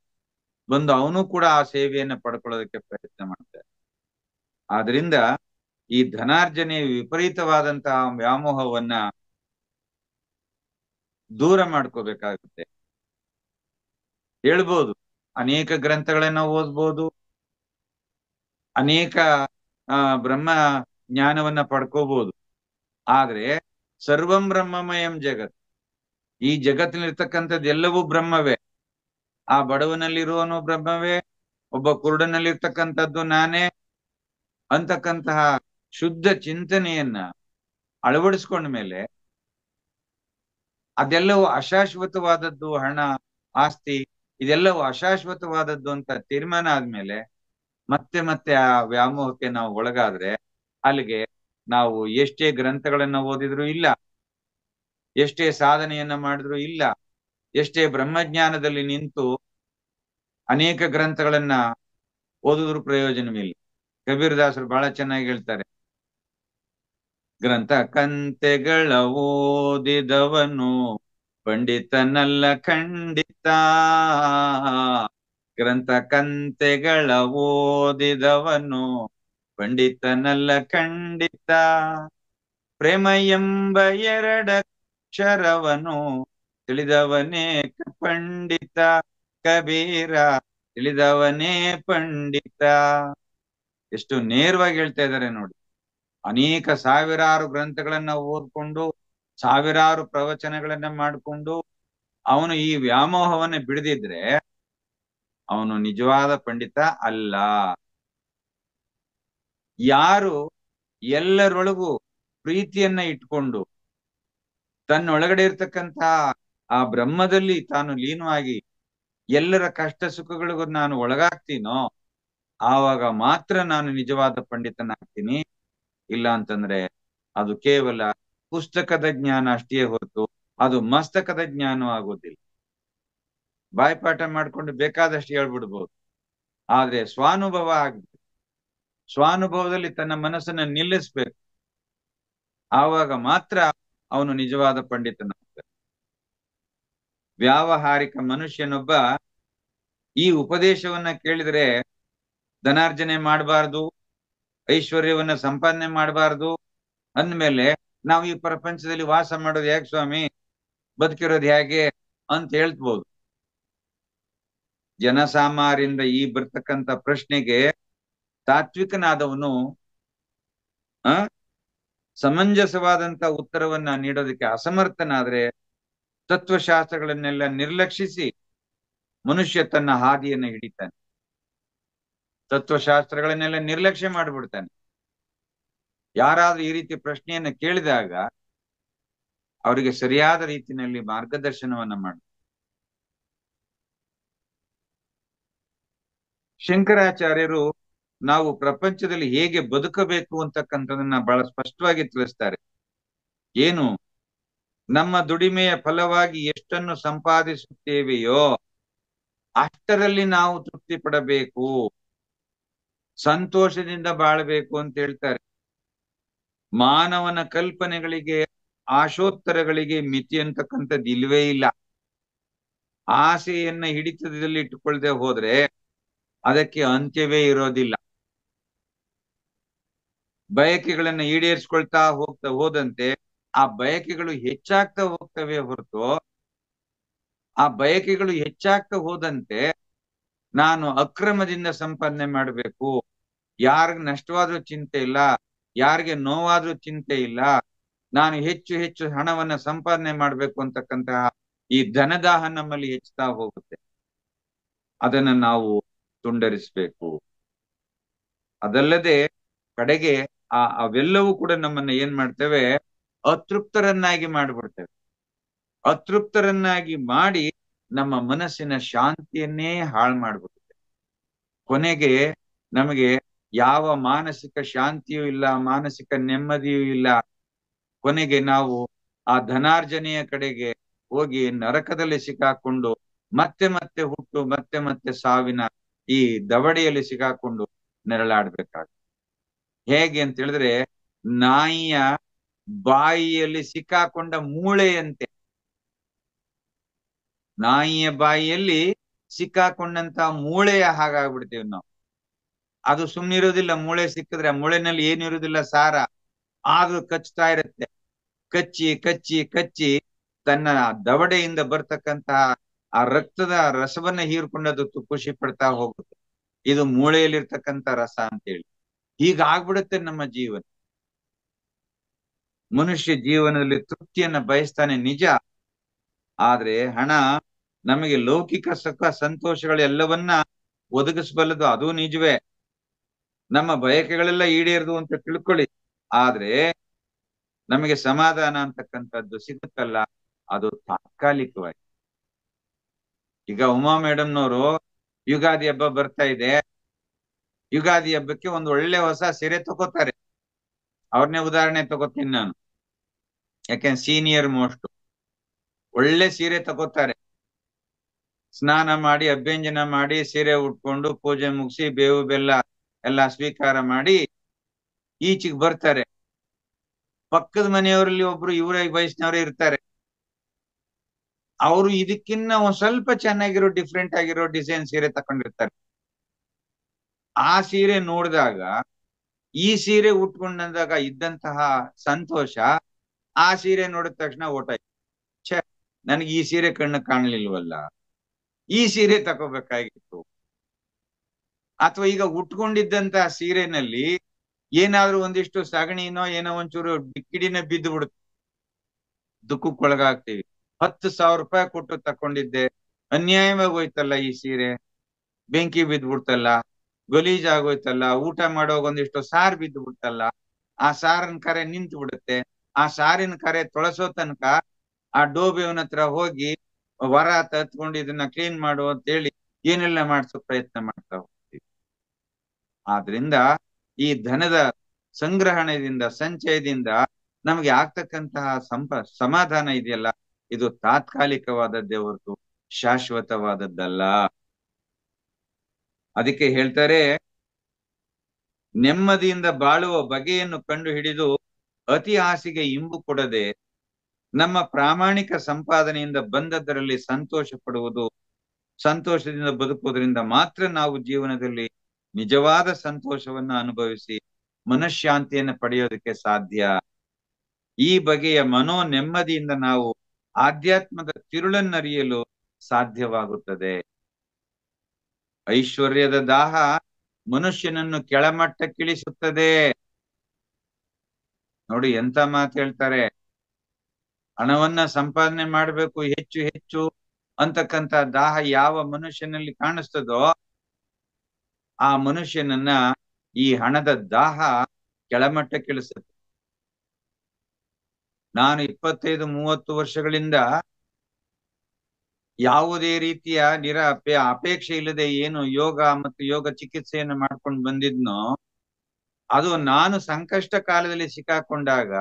[SPEAKER 1] ಬಂದು ಅವನು ಕೂಡ ಆ ಸೇವೆಯನ್ನ ಪಡ್ಕೊಳ್ಳೋದಕ್ಕೆ ಪ್ರಯತ್ನ ಮಾಡ್ತಾರೆ. ಆದ್ರಿಂದ ಈ ಧನಾರ್ಜನೆಯ ವಿಪರೀತವಾದಂತಹ ವ್ಯಾಮೋಹವನ್ನ ದೂರ ಮಾಡ್ಕೋಬೇಕಾಗುತ್ತೆ. ಹೇಳ್ಬೋದು, ಅನೇಕ ಗ್ರಂಥಗಳನ್ನ ಓದ್ಬೋದು, ಅನೇಕ ಬ್ರಹ್ಮ ಜ್ಞಾನವನ್ನ ಪಡ್ಕೋಬಹುದು. ಆದ್ರೆ ಸರ್ವಂ ಬ್ರಹ್ಮಮಯಂ ಜಗತ್, ಈ ಜಗತ್ತಿನಲ್ಲಿರ್ತಕ್ಕಂಥದ್ದು ಎಲ್ಲವೂ ಬ್ರಹ್ಮವೇ. ಆ ಬಡವನಲ್ಲಿರುವನು ಬ್ರಹ್ಮವೇ, ಒಬ್ಬ ಕುರುಡನಲ್ಲಿರ್ತಕ್ಕಂಥದ್ದು ನಾನೇ ಅಂತಕ್ಕಂತಹ ಶುದ್ಧ ಚಿಂತನೆಯನ್ನ ಅಳವಡಿಸ್ಕೊಂಡ ಮೇಲೆ ಅದೆಲ್ಲವೂ ಅಶಾಶ್ವತವಾದದ್ದು, ಹಣ ಆಸ್ತಿ ಇದೆಲ್ಲವೂ ಅಶಾಶ್ವತವಾದದ್ದು ಅಂತ ತೀರ್ಮಾನ ಆದ್ಮೇಲೆ ಮತ್ತೆ ಮತ್ತೆ ಆ ವ್ಯಾಮೋಹಕ್ಕೆ ನಾವು ಒಳಗಾದ್ರೆ ಅಲ್ಲಿಗೆ ನಾವು ಎಷ್ಟೇ ಗ್ರಂಥಗಳನ್ನ ಓದಿದ್ರು ಇಲ್ಲ, ಎಷ್ಟೇ ಸಾಧನೆಯನ್ನ ಮಾಡಿದ್ರು ಇಲ್ಲ, ಎಷ್ಟೇ ಬ್ರಹ್ಮಜ್ಞಾನದಲ್ಲಿ ನಿಂತು ಅನೇಕ ಗ್ರಂಥಗಳನ್ನ ಓದಿದ್ರು ಪ್ರಯೋಜನವಿಲ್ಲ. ಕಬೀರದಾಸರು ಬಹಳ ಚೆನ್ನಾಗಿ ಹೇಳ್ತಾರೆ, ಗ್ರಂಥ ಕಂತೆಗಳ ಓದಿದವನು ಪಂಡಿತನಲ್ಲ ಖಂಡಿತ, ಗ್ರಂಥ ಕಂತೆಗಳ ಓದಿದವನು ಪಂಡಿತನಲ್ಲ ಖಂಡಿತ, ಪ್ರೇಮ ಎಂಬ ಎರಡಕ್ಷರವನು ತಿಳಿದವನೇ ಪಂಡಿತ, ಕಬೀರ ತಿಳಿದವನೇ ಪಂಡಿತ. ಎಷ್ಟು ನೇರವಾಗಿ ಹೇಳ್ತಾ ಇದ್ದಾರೆ ನೋಡಿ. ಅನೇಕ ಸಾವಿರಾರು ಗ್ರಂಥಗಳನ್ನ ಓದ್ಕೊಂಡು ಸಾವಿರಾರು ಪ್ರವಚನಗಳನ್ನ ಮಾಡಿಕೊಂಡು ಅವನು ಈ ವ್ಯಾಮೋಹವನ್ನ ಬಿಡದಿದ್ರೆ ಅವನು ನಿಜವಾದ ಪಂಡಿತ ಅಲ್ಲ. ಯಾರು ಎಲ್ಲರೊಳಗೂ ಪ್ರೀತಿಯನ್ನ ಇಟ್ಕೊಂಡು ತನ್ನೊಳಗಡೆ ಇರ್ತಕ್ಕಂಥ ಆ ಬ್ರಹ್ಮದಲ್ಲಿ ತಾನು ಲೀನವಾಗಿ ಎಲ್ಲರ ಕಷ್ಟ ಸುಖಗಳಿಗೂ ನಾನು ಒಳಗಾಗ್ತೀನೋ ಆವಾಗ ಮಾತ್ರ ನಾನು ನಿಜವಾದ ಪಂಡಿತನಾಗ್ತೀನಿ. ಇಲ್ಲ ಅಂತಂದ್ರೆ ಅದು ಕೇವಲ ಪುಸ್ತಕದ ಜ್ಞಾನ ಅಷ್ಟೇ ಹೊರತು ಅದು ಮಸ್ತಕದ ಜ್ಞಾನ ಆಗೋದಿಲ್ಲ. ಬಾಯ್ಪಾಠ ಮಾಡ್ಕೊಂಡು ಬೇಕಾದಷ್ಟು ಹೇಳ್ಬಿಡ್ಬೋದು, ಆದ್ರೆ ಸ್ವಾನುಭವ ಆಗ್ಬೇಕು. ಸ್ವಾನುಭವದಲ್ಲಿ ತನ್ನ ಮನಸ್ಸನ್ನ ನಿಲ್ಲಿಸ್ಬೇಕು. ಆವಾಗ ಮಾತ್ರ ಅವನು ನಿಜವಾದ ಪಂಡಿತನಾಗ್ತಾನೆ. ವ್ಯಾವಹಾರಿಕ ಮನುಷ್ಯನೊಬ್ಬ ಈ ಉಪದೇಶವನ್ನ ಕೇಳಿದ್ರೆ ಧನಾರ್ಜನೆ ಮಾಡಬಾರ್ದು, ಐಶ್ವರ್ಯವನ್ನ ಸಂಪಾದನೆ ಮಾಡಬಾರ್ದು ಅಂದ್ಮೇಲೆ ನಾವು ಈ ಪ್ರಪಂಚದಲ್ಲಿ ವಾಸ ಮಾಡೋದು ಹೇಗೆ ಸ್ವಾಮಿ, ಬದುಕಿರೋದು ಹೇಗೆ ಅಂತ ಹೇಳ್ಬೋದು. ಜನಸಾಮಾನ್ಯರಿಂದ ಈ ಬರ್ತಕ್ಕಂಥ ಪ್ರಶ್ನೆಗೆ ತಾತ್ವಿಕನಾದವನು ಸಮಂಜಸವಾದಂತ ಉತ್ತರವನ್ನ ನೀಡೋದಕ್ಕೆ ಅಸಮರ್ಥನಾದ್ರೆ ತತ್ವಶಾಸ್ತ್ರಗಳನ್ನೆಲ್ಲ ನಿರ್ಲಕ್ಷಿಸಿ ಮನುಷ್ಯ ತನ್ನ ಹಾದಿಯನ್ನ ಹಿಡಿತಾನೆ. ತತ್ವಶಾಸ್ತ್ರಗಳನ್ನೆಲ್ಲ ನಿರ್ಲಕ್ಷ್ಯ ಮಾಡಿಬಿಡ್ತಾನೆ. ಯಾರಾದ್ರೂ ಈ ರೀತಿ ಪ್ರಶ್ನೆಯನ್ನ ಕೇಳಿದಾಗ ಅವರಿಗೆ ಸರಿಯಾದ ರೀತಿಯಲ್ಲಿ ಮಾರ್ಗದರ್ಶನವನ್ನ ಮಾಡಿ. ಶಂಕರಾಚಾರ್ಯರು ನಾವು ಪ್ರಪಂಚದಲ್ಲಿ ಹೇಗೆ ಬದುಕಬೇಕು ಅಂತಕ್ಕಂಥದನ್ನ ಬಹಳ ಸ್ಪಷ್ಟವಾಗಿ ತಿಳಿಸ್ತಾರೆ. ಏನು, ನಮ್ಮ ದುಡಿಮೆಯ ಫಲವಾಗಿ ಎಷ್ಟನ್ನು ಸಂಪಾದಿಸುತ್ತೇವೆಯೋ ಅಷ್ಟರಲ್ಲಿ ನಾವು ತೃಪ್ತಿ ಪಡಬೇಕು, ಸಂತೋಷದಿಂದ ಬಾಳಬೇಕು ಅಂತ ಹೇಳ್ತಾರೆ. ಮಾನವನ ಕಲ್ಪನೆಗಳಿಗೆ ಆಶೋತ್ತರಗಳಿಗೆ ಮಿತಿ ಅಂತಕ್ಕಂಥದ್ದು ಇಲ್ವೇ ಇಲ್ಲ. ಆಸೆಯನ್ನ ಹಿಡಿತದಲ್ಲಿ ಇಟ್ಟುಕೊಳ್ಳದೆ ಹೋದ್ರೆ ಅದಕ್ಕೆ ಅಂತ್ಯವೇ ಇರೋದಿಲ್ಲ. ಬಯಕೆಗಳನ್ನ ಈಡೇರಿಸ್ಕೊಳ್ತಾ ಹೋದಂತೆ ಆ ಬಯಕೆಗಳು ಹೆಚ್ಚಾಗ್ತಾ ಹೋಗ್ತವೆ ಹೊರತು ಆ ಬಯಕೆಗಳು ಹೆಚ್ಚಾಗ್ತಾ ಹೋದಂತೆ ನಾನು ಅಕ್ರಮದಿಂದ ಸಂಪಾದನೆ ಮಾಡಬೇಕು, ಯಾರಿಗ ನಷ್ಟವಾದ್ರೂ ಚಿಂತೆ ಇಲ್ಲ, ಯಾರಿಗೆ ನೋವಾದ್ರೂ ಚಿಂತೆ ಇಲ್ಲ, ನಾನು ಹೆಚ್ಚು ಹೆಚ್ಚು ಹಣವನ್ನ ಸಂಪಾದನೆ ಮಾಡ್ಬೇಕು ಅಂತಕ್ಕಂತಹ ಈ ಧನದಾಹ ನಮ್ಮಲ್ಲಿ ಹೆಚ್ಚುತ್ತಾ ಹೋಗುತ್ತೆ. ಅದನ್ನ ನಾವು ತುಂಡರಿಸ್ಬೇಕು. ಅದಲ್ಲದೆ ಕಡೆಗೆ ಅವೆಲ್ಲವೂ ಕೂಡ ನಮ್ಮನ್ನ ಏನ್ ಮಾಡ್ತೇವೆ, ಅತೃಪ್ತರನ್ನಾಗಿ ಮಾಡಿಬಿಡ್ತೇವೆ. ಅತೃಪ್ತರನ್ನಾಗಿ ಮಾಡಿ ನಮ್ಮ ಮನಸ್ಸಿನ ಶಾಂತಿಯನ್ನೇ ಹಾಳು ಮಾಡ್ಬಿಡುತ್ತೆ. ಕೊನೆಗೆ ನಮಗೆ ಯಾವ ಮಾನಸಿಕ ಶಾಂತಿಯೂ ಇಲ್ಲ, ಮಾನಸಿಕ ನೆಮ್ಮದಿಯೂ ಇಲ್ಲ. ಕೊನೆಗೆ ನಾವು ಆ ಧನಾರ್ಜನೆಯ ಕಡೆಗೆ ಹೋಗಿ ನರಕದಲ್ಲಿ ಸಿಕ್ಕಾಕೊಂಡು ಮತ್ತೆ ಮತ್ತೆ ಹುಟ್ಟು ಮತ್ತೆ ಮತ್ತೆ ಸಾವಿನ ಈ ದವಡೆಯಲ್ಲಿ ಸಿಕ್ಕಾಕೊಂಡು ನೆರಳಾಡ್ಬೇಕಾಗುತ್ತೆ. ಹೇಗೆ ಅಂತ ಹೇಳಿದ್ರೆ ನಾಯಿಯ ಬಾಯಿಯಲ್ಲಿ ಸಿಕ್ಕಾಕೊಂಡ ಮೂಳೆಯಂತೆ. ನಾಯಿಯ ಬಾಯಿಯಲ್ಲಿ ಸಿಕ್ಕಾಕೊಂಡಂತ ಮೂಳೆಯ ಹಾಗಾಗ್ಬಿಡ್ತೇವೆ ನಾವು. ಅದು ಸುಮ್ಮನಿರೋದಿಲ್ಲ. ಮೂಳೆ ಸಿಕ್ಕಿದ್ರೆ ಮೂಳೆನಲ್ಲಿ ಏನಿರೋದಿಲ್ಲ, ಸಾರ, ಆದ್ರೂ ಕಚ್ತಾ ಇರುತ್ತೆ. ಕಚ್ಚಿ ಕಚ್ಚಿ ಕಚ್ಚಿ ತನ್ನ ದವಡೆಯಿಂದ ಬರ್ತಕ್ಕಂತಹ ಆ ರಕ್ತದ ರಸವನ್ನ ಹೀರ್ಕೊಂಡದು ಖುಷಿ ಪಡ್ತಾ ಹೋಗುತ್ತೆ. ಇದು ಮೂಳೆಯಲ್ಲಿರ್ತಕ್ಕಂಥ ರಸ ಅಂತೇಳಿ. ಹೀಗಾಗ್ಬಿಡುತ್ತೆ ನಮ್ಮ ಜೀವನ. ಮನುಷ್ಯ ಜೀವನದಲ್ಲಿ ತೃಪ್ತಿಯನ್ನ ಬಯಸ್ತಾನೆ ನಿಜ, ಆದ್ರೆ ಹಣ ನಮಗೆ ಲೌಕಿಕ ಸುಖ ಸಂತೋಷಗಳೆಲ್ಲವನ್ನ ಒದಗಿಸಬಲ್ಲದು, ಅದು ನಿಜವೇ. ನಮ್ಮ ಬಯಕೆಗಳೆಲ್ಲ ಈಡೇರದು ಅಂತ ತಿಳ್ಕೊಳ್ಳಿ. ಆದ್ರೆ ನಮಗೆ ಸಮಾಧಾನ ಅಂತಕ್ಕಂಥದ್ದು ಸಿಗುತ್ತಲ್ಲ, ಅದು ತಾತ್ಕಾಲಿಕವಾಗಿ. ಈಗ ಉಮಾ ಮೇಡಮ್ನವರು ಯುಗಾದಿ ಹಬ್ಬ ಬರ್ತಾ ಇದೆ, ಯುಗಾದಿ ಹಬ್ಬಕ್ಕೆ ಒಂದು ಒಳ್ಳೆ ಹೊಸ ಸೀರೆ ತಗೋತಾರೆ. ಅವ್ರನ್ನೇ ಉದಾಹರಣೆ ತಗೋತೀನಿ ನಾನು, ಯಾಕೆಂದ್ರೆ ಸೀನಿಯರ್ ಮೋಸ್ಟ್. ಒಳ್ಳೆ ಸೀರೆ ತಗೋತಾರೆ, ಸ್ನಾನ ಮಾಡಿ ಅಭ್ಯಂಜನ ಮಾಡಿ ಸೀರೆ ಉಟ್ಕೊಂಡು ಪೂಜೆ ಮುಗಿಸಿ ಬೇವು ಬೆಲ್ಲ ಎಲ್ಲ ಸ್ವೀಕಾರ ಮಾಡಿ ಈಚೆಗೆ ಬರ್ತಾರೆ. ಪಕ್ಕದ ಮನೆಯವರಲ್ಲಿ ಒಬ್ರು ಇವರ ವಯಸ್ಸಿನವರೇ ಇರ್ತಾರೆ. ಅವರು ಇದಕ್ಕಿನ್ನ ಒಂದ್ ಸ್ವಲ್ಪ ಚೆನ್ನಾಗಿರೋ ಡಿಫ್ರೆಂಟ್ ಆಗಿರೋ ಡಿಸೈನ್ ಸೀರೆ ತಕೊಂಡಿರ್ತಾರೆ. ಆ ಸೀರೆ ನೋಡಿದಾಗ ಈ ಸೀರೆ ಉಟ್ಕೊಂಡಾಗ ಇದ್ದಂತಹ ಸಂತೋಷ ಆ ಸೀರೆ ನೋಡಿದ ತಕ್ಷಣ ಓಟಾಯ್ತು. ಛೇ, ನನಗೆ ಈ ಸೀರೆ ಕಣ್ಣು ಕಾಣಲಿಲ್ವಲ್ಲ, ಈ ಸೀರೆ ತಗೋಬೇಕಾಗಿತ್ತು. ಅಥವಾ ಈಗ ಉಟ್ಕೊಂಡಿದ್ದಂತಹ ಸೀರೆನಲ್ಲಿ ಏನಾದ್ರೂ ಒಂದಿಷ್ಟು ಸಗಣಿನೋ ಏನೋ ಒಂಚೂರು ಕಿಡಿನ ಬಿದ್ದು ಬಿಡುತ್ತೆ, ದುಃಖಕ್ಕೊಳಗಾಗ್ತೀವಿ. 10,000 ರೂಪಾಯಿ ಕೊಟ್ಟು ತಕೊಂಡಿದ್ದೆ, ಅನ್ಯಾಯವಾಗಿ ಹೋಯ್ತಲ್ಲ ಈ ಸೀರೆ, ಬೆಂಕಿ ಬಿದ್ದ್ಬಿಡ್ತಲ್ಲ, ಗಲೀಜಾಗೋಯ್ತಲ್ಲ, ಊಟ ಮಾಡುವಾಗ ಒಂದಿಷ್ಟು ಸಾರು ಬಿದ್ದು ಬಿಡ್ತಲ್ಲ, ಆ ಸಾರಿನ ಕರೆ ನಿಂತು ಬಿಡುತ್ತೆ. ಆ ಸಾರಿನ ಕರೆ ತೊಳಸೋ ತನಕ ಆ ಡೋಬಿಯವನ ಹತ್ರ ಹೋಗಿ ವರ ತತ್ಕೊಂಡು ಇದನ್ನ ಕ್ಲೀನ್ ಮಾಡು ಅಂತ ಹೇಳಿ ಏನೆಲ್ಲ ಮಾಡಿಸೋ ಪ್ರಯತ್ನ ಮಾಡ್ತಾ ಹೋಗ್ತೀವಿ. ಆದ್ರಿಂದ ಈ ಧನದ ಸಂಗ್ರಹಣೆಯಿಂದ, ಸಂಚಯದಿಂದ ನಮ್ಗೆ ಆಗ್ತಕ್ಕಂತಹ ಸಮಾಧಾನ ಇದೆಯಲ್ಲ, ಇದು ತಾತ್ಕಾಲಿಕವಾದದ್ದೇ ಹೊರತು ಶಾಶ್ವತವಾದದ್ದಲ್ಲ. ಅದಕ್ಕೆ ಹೇಳ್ತಾರೆ, ನೆಮ್ಮದಿಯಿಂದ ಬಾಳುವ ಬಗೆಯನ್ನು ಕಂಡು ಹಿಡಿದು ಅತಿ ಆಸೆಗೆ ಇಂಬು ಕೊಡದೆ ನಮ್ಮ ಪ್ರಾಮಾಣಿಕ ಸಂಪಾದನೆಯಿಂದ ಬಂದದ್ದರಲ್ಲಿ ಸಂತೋಷ ಪಡುವುದು, ಸಂತೋಷದಿಂದ ಬದುಕುವುದರಿಂದ ಮಾತ್ರ ನಾವು ಜೀವನದಲ್ಲಿ ನಿಜವಾದ ಸಂತೋಷವನ್ನು ಅನುಭವಿಸಿ ಮನಃಶಾಂತಿಯನ್ನು ಪಡೆಯೋದಕ್ಕೆ ಸಾಧ್ಯ. ಈ ಬಗೆಯ ಮನೋ ನೆಮ್ಮದಿಯಿಂದ ನಾವು ಆಧ್ಯಾತ್ಮದ ತಿರುಳನ್ನರಿಯಲು ಸಾಧ್ಯವಾಗುತ್ತದೆ. ಐಶ್ವರ್ಯದ ದಾಹ ಮನುಷ್ಯನನ್ನು ಕೆಳಮಟ್ಟಕ್ಕಿಳಿಸುತ್ತದೆ. ನೋಡಿ ಎಂತ ಮಾತು ಹೇಳ್ತಾರೆ. ಹಣವನ್ನ ಸಂಪಾದನೆ ಮಾಡಬೇಕು ಹೆಚ್ಚು ಹೆಚ್ಚು ಅಂತಕ್ಕಂತ ದಾಹ ಯಾವ ಮನುಷ್ಯನಲ್ಲಿ ಕಾಣಿಸ್ತದೋ ಆ ಮನುಷ್ಯನನ್ನ ಈ ಹಣದ ದಾಹ ಕೆಳಮಟ್ಟಕ್ಕಿಳಿಸುತ್ತೆ. ನಾನು 25-30 ವರ್ಷಗಳಿಂದ ಯಾವುದೇ ರೀತಿಯ ಅಪೇಕ್ಷೆ ಇಲ್ಲದೆ ಏನು ಯೋಗ ಮತ್ತು ಯೋಗ ಚಿಕಿತ್ಸೆಯನ್ನು ಮಾಡ್ಕೊಂಡು ಬಂದಿದ್ನೋ, ಅದು ನಾನು ಸಂಕಷ್ಟ ಕಾಲದಲ್ಲಿ ಸಿಕ್ಕಾಕೊಂಡಾಗ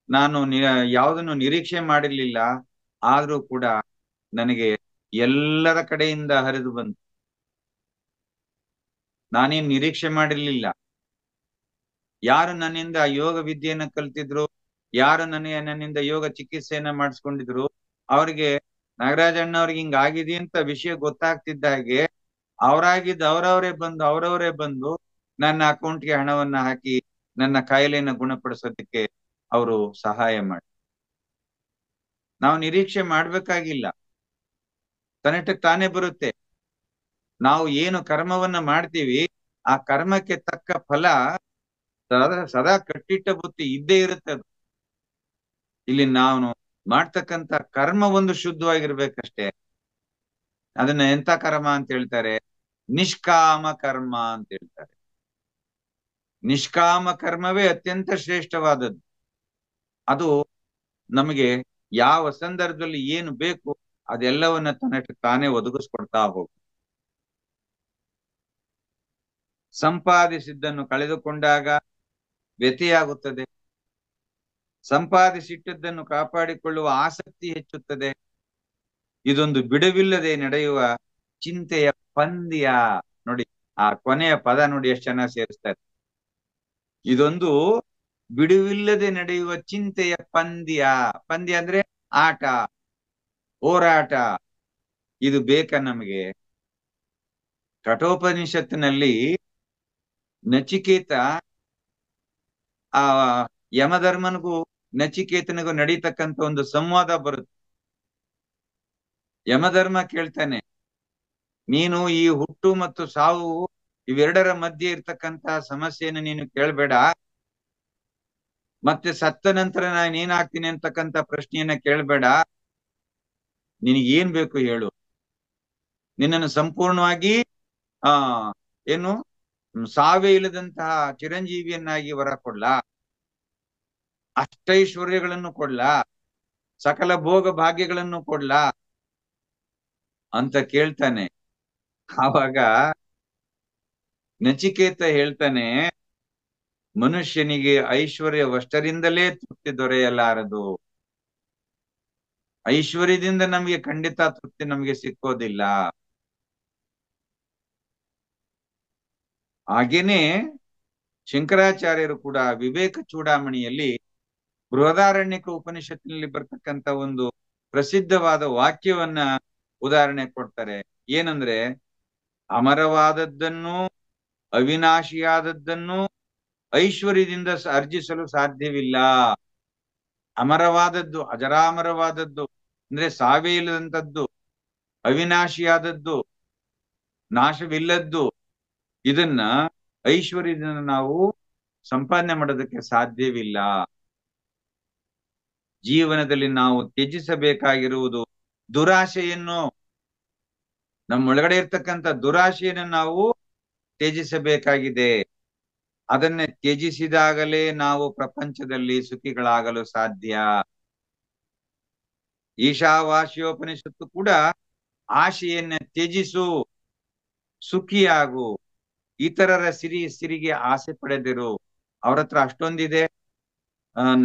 [SPEAKER 1] ನಾನು ಯಾವುದನ್ನು ನಿರೀಕ್ಷೆ ಮಾಡಿರ್ಲಿಲ್ಲ. ಆದ್ರೂ ಕೂಡ ನನಗೆ ಎಲ್ಲರ ಕಡೆಯಿಂದ ಹರಿದು ಬಂತು. ನಾನೇನ್ ನಿರೀಕ್ಷೆ ಮಾಡಿರ್ಲಿಲ್ಲ. ಯಾರು ನನ್ನಿಂದ ಯೋಗ ವಿದ್ಯೆಯನ್ನ ಕಲ್ತಿದ್ರು, ಯಾರು ನನ್ನಿಂದ ಯೋಗ ಚಿಕಿತ್ಸೆಯನ್ನ ಮಾಡಿಸ್ಕೊಂಡಿದ್ರು, ಅವ್ರಿಗೆ ನಾಗರಾಜಣ್ಣವ್ರಿಗೆ ಹಿಂಗ ಆಗಿದೆ ಅಂತ ವಿಷಯ ಗೊತ್ತಾಗ್ತಿದ್ದ ಹಾಗೆ ಅವರವರೇ ಬಂದು ನನ್ನ ಅಕೌಂಟ್ಗೆ ಹಣವನ್ನ ಹಾಕಿ ನನ್ನ ಕಾಯಿಲೆಯನ್ನು ಗುಣಪಡಿಸೋದಕ್ಕೆ ಅವರು ಸಹಾಯ ಮಾಡಿ. ನಾವು ನಿರೀಕ್ಷೆ ಮಾಡ್ಬೇಕಾಗಿಲ್ಲ, ತನ್ನಷ್ಟಕ್ಕೆ ತಾನೇ ಬರುತ್ತೆ. ನಾವು ಏನು ಕರ್ಮವನ್ನ ಮಾಡ್ತೀವಿ ಆ ಕರ್ಮಕ್ಕೆ ತಕ್ಕ ಫಲ ಸದಾ ಕಟ್ಟಿಟ್ಟ ಬುತ್ತಿ ಇದ್ದೇ ಇರುತ್ತೆ. ಅದು ಇಲ್ಲಿ ನಾವು ಮಾಡ್ತಕ್ಕಂಥ ಕರ್ಮ ಒಂದು ಶುದ್ಧವಾಗಿರ್ಬೇಕಷ್ಟೇ. ಅದನ್ನ ಎಂತ ಕರ್ಮ ಅಂತ ಹೇಳ್ತಾರೆ? ನಿಷ್ಕಾಮ ಕರ್ಮ ಅಂತ ಹೇಳ್ತಾರೆ. ನಿಷ್ಕಾಮ ಕರ್ಮವೇ ಅತ್ಯಂತ ಶ್ರೇಷ್ಠವಾದದ್ದು. ಅದು ನಮಗೆ ಯಾವ ಸಂದರ್ಭದಲ್ಲಿ ಏನು ಬೇಕು ಅದೆಲ್ಲವನ್ನ ತನ್ನಷ್ಟಕ್ಕೆ ತಾನೇ ಒದಗಿಸ್ಕೊಡ್ತಾ ಹೋಗು. ಸಂಪಾದಿಸಿದ್ದನ್ನು ಕಳೆದುಕೊಂಡಾಗ ವ್ಯಥೆಯಾಗುತ್ತದೆ. ಸಂಪಾದಿಸಿಟ್ಟದ್ದನ್ನು ಕಾಪಾಡಿಕೊಳ್ಳುವ ಆಸಕ್ತಿ ಹೆಚ್ಚುತ್ತದೆ. ಇದೊಂದು ಬಿಡುವಿಲ್ಲದೆ ನಡೆಯುವ ಚಿಂತೆಯ ಪಂದ್ಯ. ನೋಡಿ ಆ ಕೊನೆಯ ಪದ ನೋಡಿ ಎಷ್ಟು ಚೆನ್ನಾಗಿ ಸೇರಿಸ್ತಾರೆ. ಇದೊಂದು ಬಿಡುವಿಲ್ಲದೆ ನಡೆಯುವ ಚಿಂತೆಯ ಪಂದ್ಯ. ಪಂದ್ಯ ಅಂದ್ರೆ ಆಟ, ಹೋರಾಟ. ಇದು ಬೇಕಾ ನಮಗೆ? ಕಠೋಪನಿಷತ್ತಿನಲ್ಲಿ ನಚಿಕೇತ ಆ ಯಮಧರ್ಮನಿಗೂ ನಚಿಕೇತನಿಗೂ ನಡೀತಕ್ಕಂಥ ಒಂದು ಸಂವಾದ ಬರುತ್ತೆ. ಯಮಧರ್ಮ ಕೇಳ್ತಾನೆ, ನೀನು ಈ ಹುಟ್ಟು ಮತ್ತು ಸಾವು ಇವೆರಡರ ಮಧ್ಯೆ ಇರ್ತಕ್ಕಂತ ಸಮಸ್ಯೆಯನ್ನು ನೀನು ಕೇಳ್ಬೇಡ, ಮತ್ತೆ ಸತ್ತ ನಂತರ ನಾನು ಏನಾಗ್ತೀನಿ ಅಂತಕ್ಕಂಥ ಪ್ರಶ್ನೆಯನ್ನ ಕೇಳ್ಬೇಡ. ನಿನಗೇನ್ ಬೇಕು ಹೇಳು, ನಿನ್ನನ್ನು ಸಂಪೂರ್ಣವಾಗಿ ಏನು ಸಾವೇ ಇಲ್ಲದಂತಹ ಚಿರಂಜೀವಿಯನ್ನಾಗಿ ವರ ಕೊಡ್ಲಾ, ಅಷ್ಟೈಶ್ವರ್ಯಗಳನ್ನು ಕೊಡ್ಲಾ, ಸಕಲ ಭೋಗ ಭಾಗ್ಯಗಳನ್ನು ಕೊಡ್ಲಾ ಅಂತ ಕೇಳ್ತಾನೆ. ಆವಾಗ ನಚಿಕೇತ ಹೇಳ್ತಾನೆ, ಮನುಷ್ಯನಿಗೆ ಐಶ್ವರ್ಯವಷ್ಟರಿಂದಲೇ ತೃಪ್ತಿ ದೊರೆಯಲಾರದು. ಐಶ್ವರ್ಯದಿಂದ ನಮಗೆ ಖಂಡಿತ ತೃಪ್ತಿ ನಮಗೆ ಸಿಕ್ಕೋದಿಲ್ಲ. ಹಾಗೇನೆ ಶಂಕರಾಚಾರ್ಯರು ಕೂಡ ವಿವೇಕ ಚೂಡಾಮಣಿಯಲ್ಲಿ ಬೃಹದಾರಣ್ಯಕ ಉಪನಿಷತ್ತಿನಲ್ಲಿ ಬರ್ತಕ್ಕಂಥ ಒಂದು ಪ್ರಸಿದ್ಧವಾದ ವಾಕ್ಯವನ್ನ ಉದಾಹರಣೆ ಕೊಡ್ತಾರೆ. ಏನಂದ್ರೆ, ಅಮರವಾದದ್ದನ್ನು, ಅವಿನಾಶಿಯಾದದ್ದನ್ನು ಐಶ್ವರ್ಯದಿಂದ ಅರ್ಜಿಸಲು ಸಾಧ್ಯವಿಲ್ಲ. ಅಮರವಾದದ್ದು, ಅಜರಾಮರವಾದದ್ದು ಅಂದ್ರೆ ಸಾವೇ ಇಲ್ಲದಂಥದ್ದು, ಅವಿನಾಶಿಯಾದದ್ದು, ನಾಶವಿಲ್ಲದ್ದು, ಇದನ್ನ ಐಶ್ವರ್ಯದಿಂದ ನಾವು ಸಂಪಾದನೆ ಮಾಡೋದಕ್ಕೆ ಸಾಧ್ಯವಿಲ್ಲ. ಜೀವನದಲ್ಲಿ ನಾವು ತ್ಯಜಿಸಬೇಕಾಗಿರುವುದು ದುರಾಶೆಯನ್ನು. ನಮ್ಮೊಳಗಡೆ ಇರ್ತಕ್ಕಂಥ ದುರಾಶೆಯನ್ನು ನಾವು ತ್ಯಜಿಸಬೇಕಾಗಿದೆ. ಅದನ್ನ ತ್ಯಜಿಸಿದಾಗಲೇ ನಾವು ಪ್ರಪಂಚದಲ್ಲಿ ಸುಖಿಗಳಾಗಲು ಸಾಧ್ಯ. ಈಶಾವಾಸ್ಯೋಪನಿಷತ್ತು ಕೂಡ ಆಶೆಯನ್ನ ತ್ಯಜಿಸು, ಸುಖಿಯಾಗು, ಇತರರ ಸಿರಿಗೆ ಆಸೆ ಪಡೆದಿರು. ಅವ್ರ ಹತ್ರ ಅಷ್ಟೊಂದಿದೆ,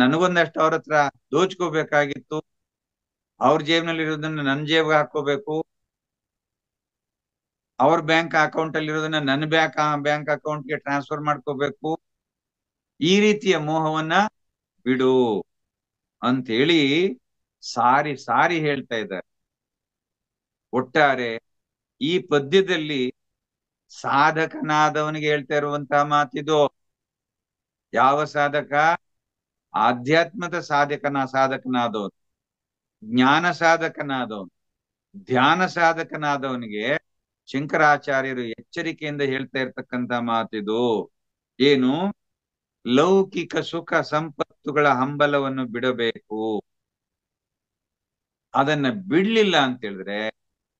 [SPEAKER 1] ನನಗೊಂದಷ್ಟು ಅವ್ರ ಹತ್ರ ದೋಚ್ಕೋಬೇಕಾಗಿತ್ತು, ಅವ್ರ ಜೇಬ್ನಲ್ಲಿ ಇರೋದನ್ನ ನನ್ನ ಜೇಬ್ಗೆ ಹಾಕೋಬೇಕು, ಅವ್ರ ಬ್ಯಾಂಕ್ ಅಕೌಂಟ್ ಅಲ್ಲಿ ಇರೋದನ್ನ ನನ್ನ ಬ್ಯಾಂಕ್ ಅಕೌಂಟ್ಗೆ ಟ್ರಾನ್ಸ್ಫರ್ ಮಾಡ್ಕೋಬೇಕು. ಈ ರೀತಿಯ ಮೋಹವನ್ನ ಬಿಡು ಅಂತೇಳಿ ಸಾರಿ ಸಾರಿ ಹೇಳ್ತಾ ಇದ್ದಾರೆ. ಒಟ್ಟಾರೆ ಈ ಪದ್ಯದಲ್ಲಿ ಸಾಧಕನಾದವನಿಗೆ ಹೇಳ್ತಾ ಇರುವಂತಹ ಮಾತಿದು. ಯಾವ ಸಾಧಕ? ಆಧ್ಯಾತ್ಮದ ಸಾಧಕನಾದವನು, ಜ್ಞಾನ ಸಾಧಕನಾದವನು, ಧ್ಯಾನ ಸಾಧಕನಾದವನಿಗೆ ಶಂಕರಾಚಾರ್ಯರು ಎಚ್ಚರಿಕೆಯಿಂದ ಹೇಳ್ತಾ ಇರ್ತಕ್ಕಂಥ ಮಾತಿದು. ಏನು? ಲೌಕಿಕ ಸುಖ ಸಂಪತ್ತುಗಳ ಹಂಬಲವನ್ನು ಬಿಡಬೇಕು. ಅದನ್ನ ಬಿಡ್ಲಿಲ್ಲ ಅಂತ ಹೇಳಿದ್ರೆ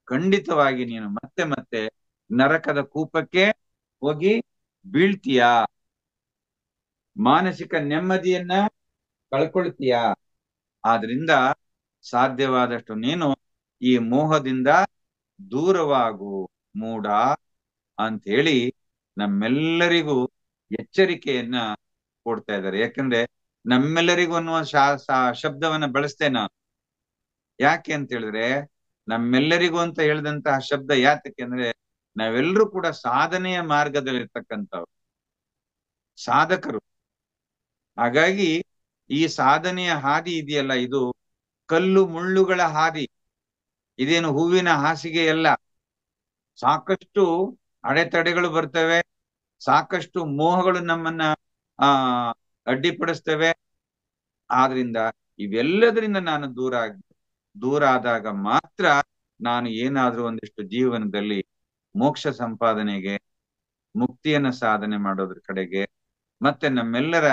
[SPEAKER 1] ಖಂಡಿತವಾಗಿ ನೀನು ಮತ್ತೆ ಮತ್ತೆ ನರಕದ ಕೂಪಕ್ಕೆ ಹೋಗಿ ಬೀಳ್ತೀಯ, ಮಾನಸಿಕ ನೆಮ್ಮದಿಯನ್ನ ಕಳ್ಕೊಳ್ತೀಯ. ಆದ್ರಿಂದ ಸಾಧ್ಯವಾದಷ್ಟು ನೀನು ಈ ಮೋಹದಿಂದ ದೂರವಾಗು ಮೂಢ ಅಂತ ಹೇಳಿ ನಮ್ಮೆಲ್ಲರಿಗೂ ಎಚ್ಚರಿಕೆಯನ್ನ ಕೊಡ್ತಾ ಇದ್ದಾರೆ. ಯಾಕಂದ್ರೆ ನಮ್ಮೆಲ್ಲರಿಗೂ ಅನ್ನುವ ಶಬ್ದವನ್ನ ಬಳಸ್ತೇನೆ ನಾನು. ಯಾಕೆ ಅಂತ ಹೇಳಿದ್ರೆ ನಮ್ಮೆಲ್ಲರಿಗೂ ಅಂತ ಹೇಳಿದಂತಹ ಶಬ್ದ ಯಾತಕ್ಕೆ ಅಂದ್ರೆ ನಾವೆಲ್ಲರೂ ಕೂಡ ಸಾಧನೆಯ ಮಾರ್ಗದಲ್ಲಿರ್ತಕ್ಕಂಥವ್ರು, ಸಾಧಕರು. ಹಾಗಾಗಿ ಈ ಸಾಧನೆಯ ಹಾದಿ ಇದೆಯಲ್ಲ, ಇದು ಕಲ್ಲು ಮುಳ್ಳುಗಳ ಹಾದಿ, ಇದೇನು ಹೂವಿನ ಹಾಸಿಗೆ ಎಲ್ಲ. ಸಾಕಷ್ಟು ಅಡೆತಡೆಗಳು ಬರ್ತವೆ, ಸಾಕಷ್ಟು ಮೋಹಗಳು ನಮ್ಮನ್ನ ಅಡ್ಡಿಪಡಿಸ್ತವೆ. ಆದ್ರಿಂದ ಇವೆಲ್ಲದರಿಂದ ನಾನು ದೂರ ಆದಾಗ ಮಾತ್ರ ನಾನು ಏನಾದ್ರೂ ಒಂದಿಷ್ಟು ಜೀವನದಲ್ಲಿ ಮೋಕ್ಷ ಸಂಪಾದನೆಗೆ, ಮುಕ್ತಿಯನ್ನ ಸಾಧನೆ ಮಾಡೋದ್ರ ಕಡೆಗೆ, ಮತ್ತೆ ನಮ್ಮೆಲ್ಲರ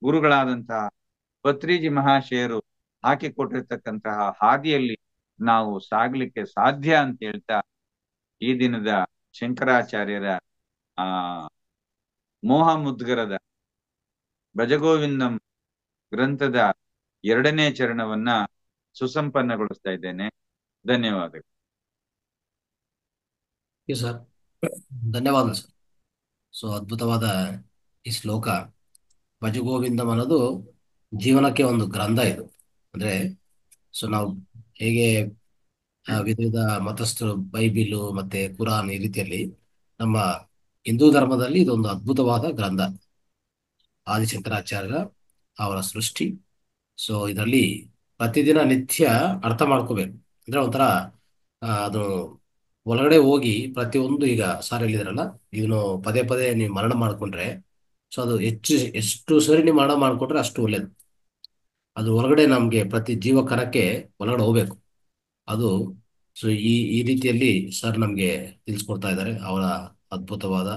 [SPEAKER 1] ಗುರುಗಳಾದಂತಹ ಪತ್ರಿಜಿ ಮಹಾಶಯರು ಹಾಕಿಕೊಟ್ಟಿರ್ತಕ್ಕಂತಹ ಹಾದಿಯಲ್ಲಿ ನಾವು ಸಾಗ್ಲಿಕ್ಕೆ ಸಾಧ್ಯ ಅಂತ ಹೇಳ್ತಾ ಈ ದಿನದ ಶಂಕರಾಚಾರ್ಯರ ಮೋಹ ಮುದ್ಗರದ ಭಜಗೋವಿಂದಂ ಗ್ರಂಥದ 2ನೇ ಚರಣವನ್ನ ಸುಸಂಪನ್ನಗೊಳಿಸ್ತಾ ಇದ್ದೇನೆ. ಧನ್ಯವಾದಗಳು.
[SPEAKER 2] ಸರ್, ಧನ್ಯವಾದ ಸರ್. ಸೊ ಅದ್ಭುತವಾದ ಈ ಶ್ಲೋಕ ಭಜಗೋವಿಂದಂ ಅನ್ನೋದು ಜೀವನಕ್ಕೆ ಒಂದು ಗ್ರಂಥ ಇದು. ಅಂದ್ರೆ ಸೊ ನಾವು ಹೇಗೆ ವಿಧ ವಿಧ ಮತಸ್ಥರು ಬೈಬಿಲು ಮತ್ತೆ ಕುರಾನ್ ಈ ರೀತಿಯಲ್ಲಿ ನಮ್ಮ ಹಿಂದೂ ಧರ್ಮದಲ್ಲಿ ಇದೊಂದು ಅದ್ಭುತವಾದ ಗ್ರಂಥ, ಆದಿಶಂಕರಾಚಾರ್ಯರ ಅವರ ಸೃಷ್ಟಿ. ಸೊ ಇದರಲ್ಲಿ ಪ್ರತಿದಿನ ನಿತ್ಯ ಅರ್ಥ ಮಾಡ್ಕೋಬೇಕು. ಅಂದ್ರೆ ಒಂಥರ ಅದು ಒಳಗಡೆ ಹೋಗಿ ಪ್ರತಿಯೊಂದು, ಈಗ ಸಾರ್ ಹೇಳಿದ್ರಲ್ಲ, ಇದನ್ನು ಪದೇ ಪದೇ ನೀವು ಮರಣ ಮಾಡ್ಕೊಂಡ್ರೆ, ಸೊ ಅದು ಎಷ್ಟು ಸರಿ ನೀವು ಮರಣ ಮಾಡ್ಕೊಂಡ್ರೆ ಅಷ್ಟು ಒಳ್ಳೇದು. ಅದು ಒಳಗಡೆ ನಮ್ಗೆ ಪ್ರತಿ ಜೀವಕರಕ್ಕೆ ಒಳಗಡೆ ಹೋಗ್ಬೇಕು ಅದು. ಸೊ ಈ ರೀತಿಯಲ್ಲಿ ಸರ್ ನಮ್ಗೆ ತಿಳಿಸ್ಕೊಡ್ತಾ ಇದ್ದಾರೆ. ಅವರ ಅದ್ಭುತವಾದ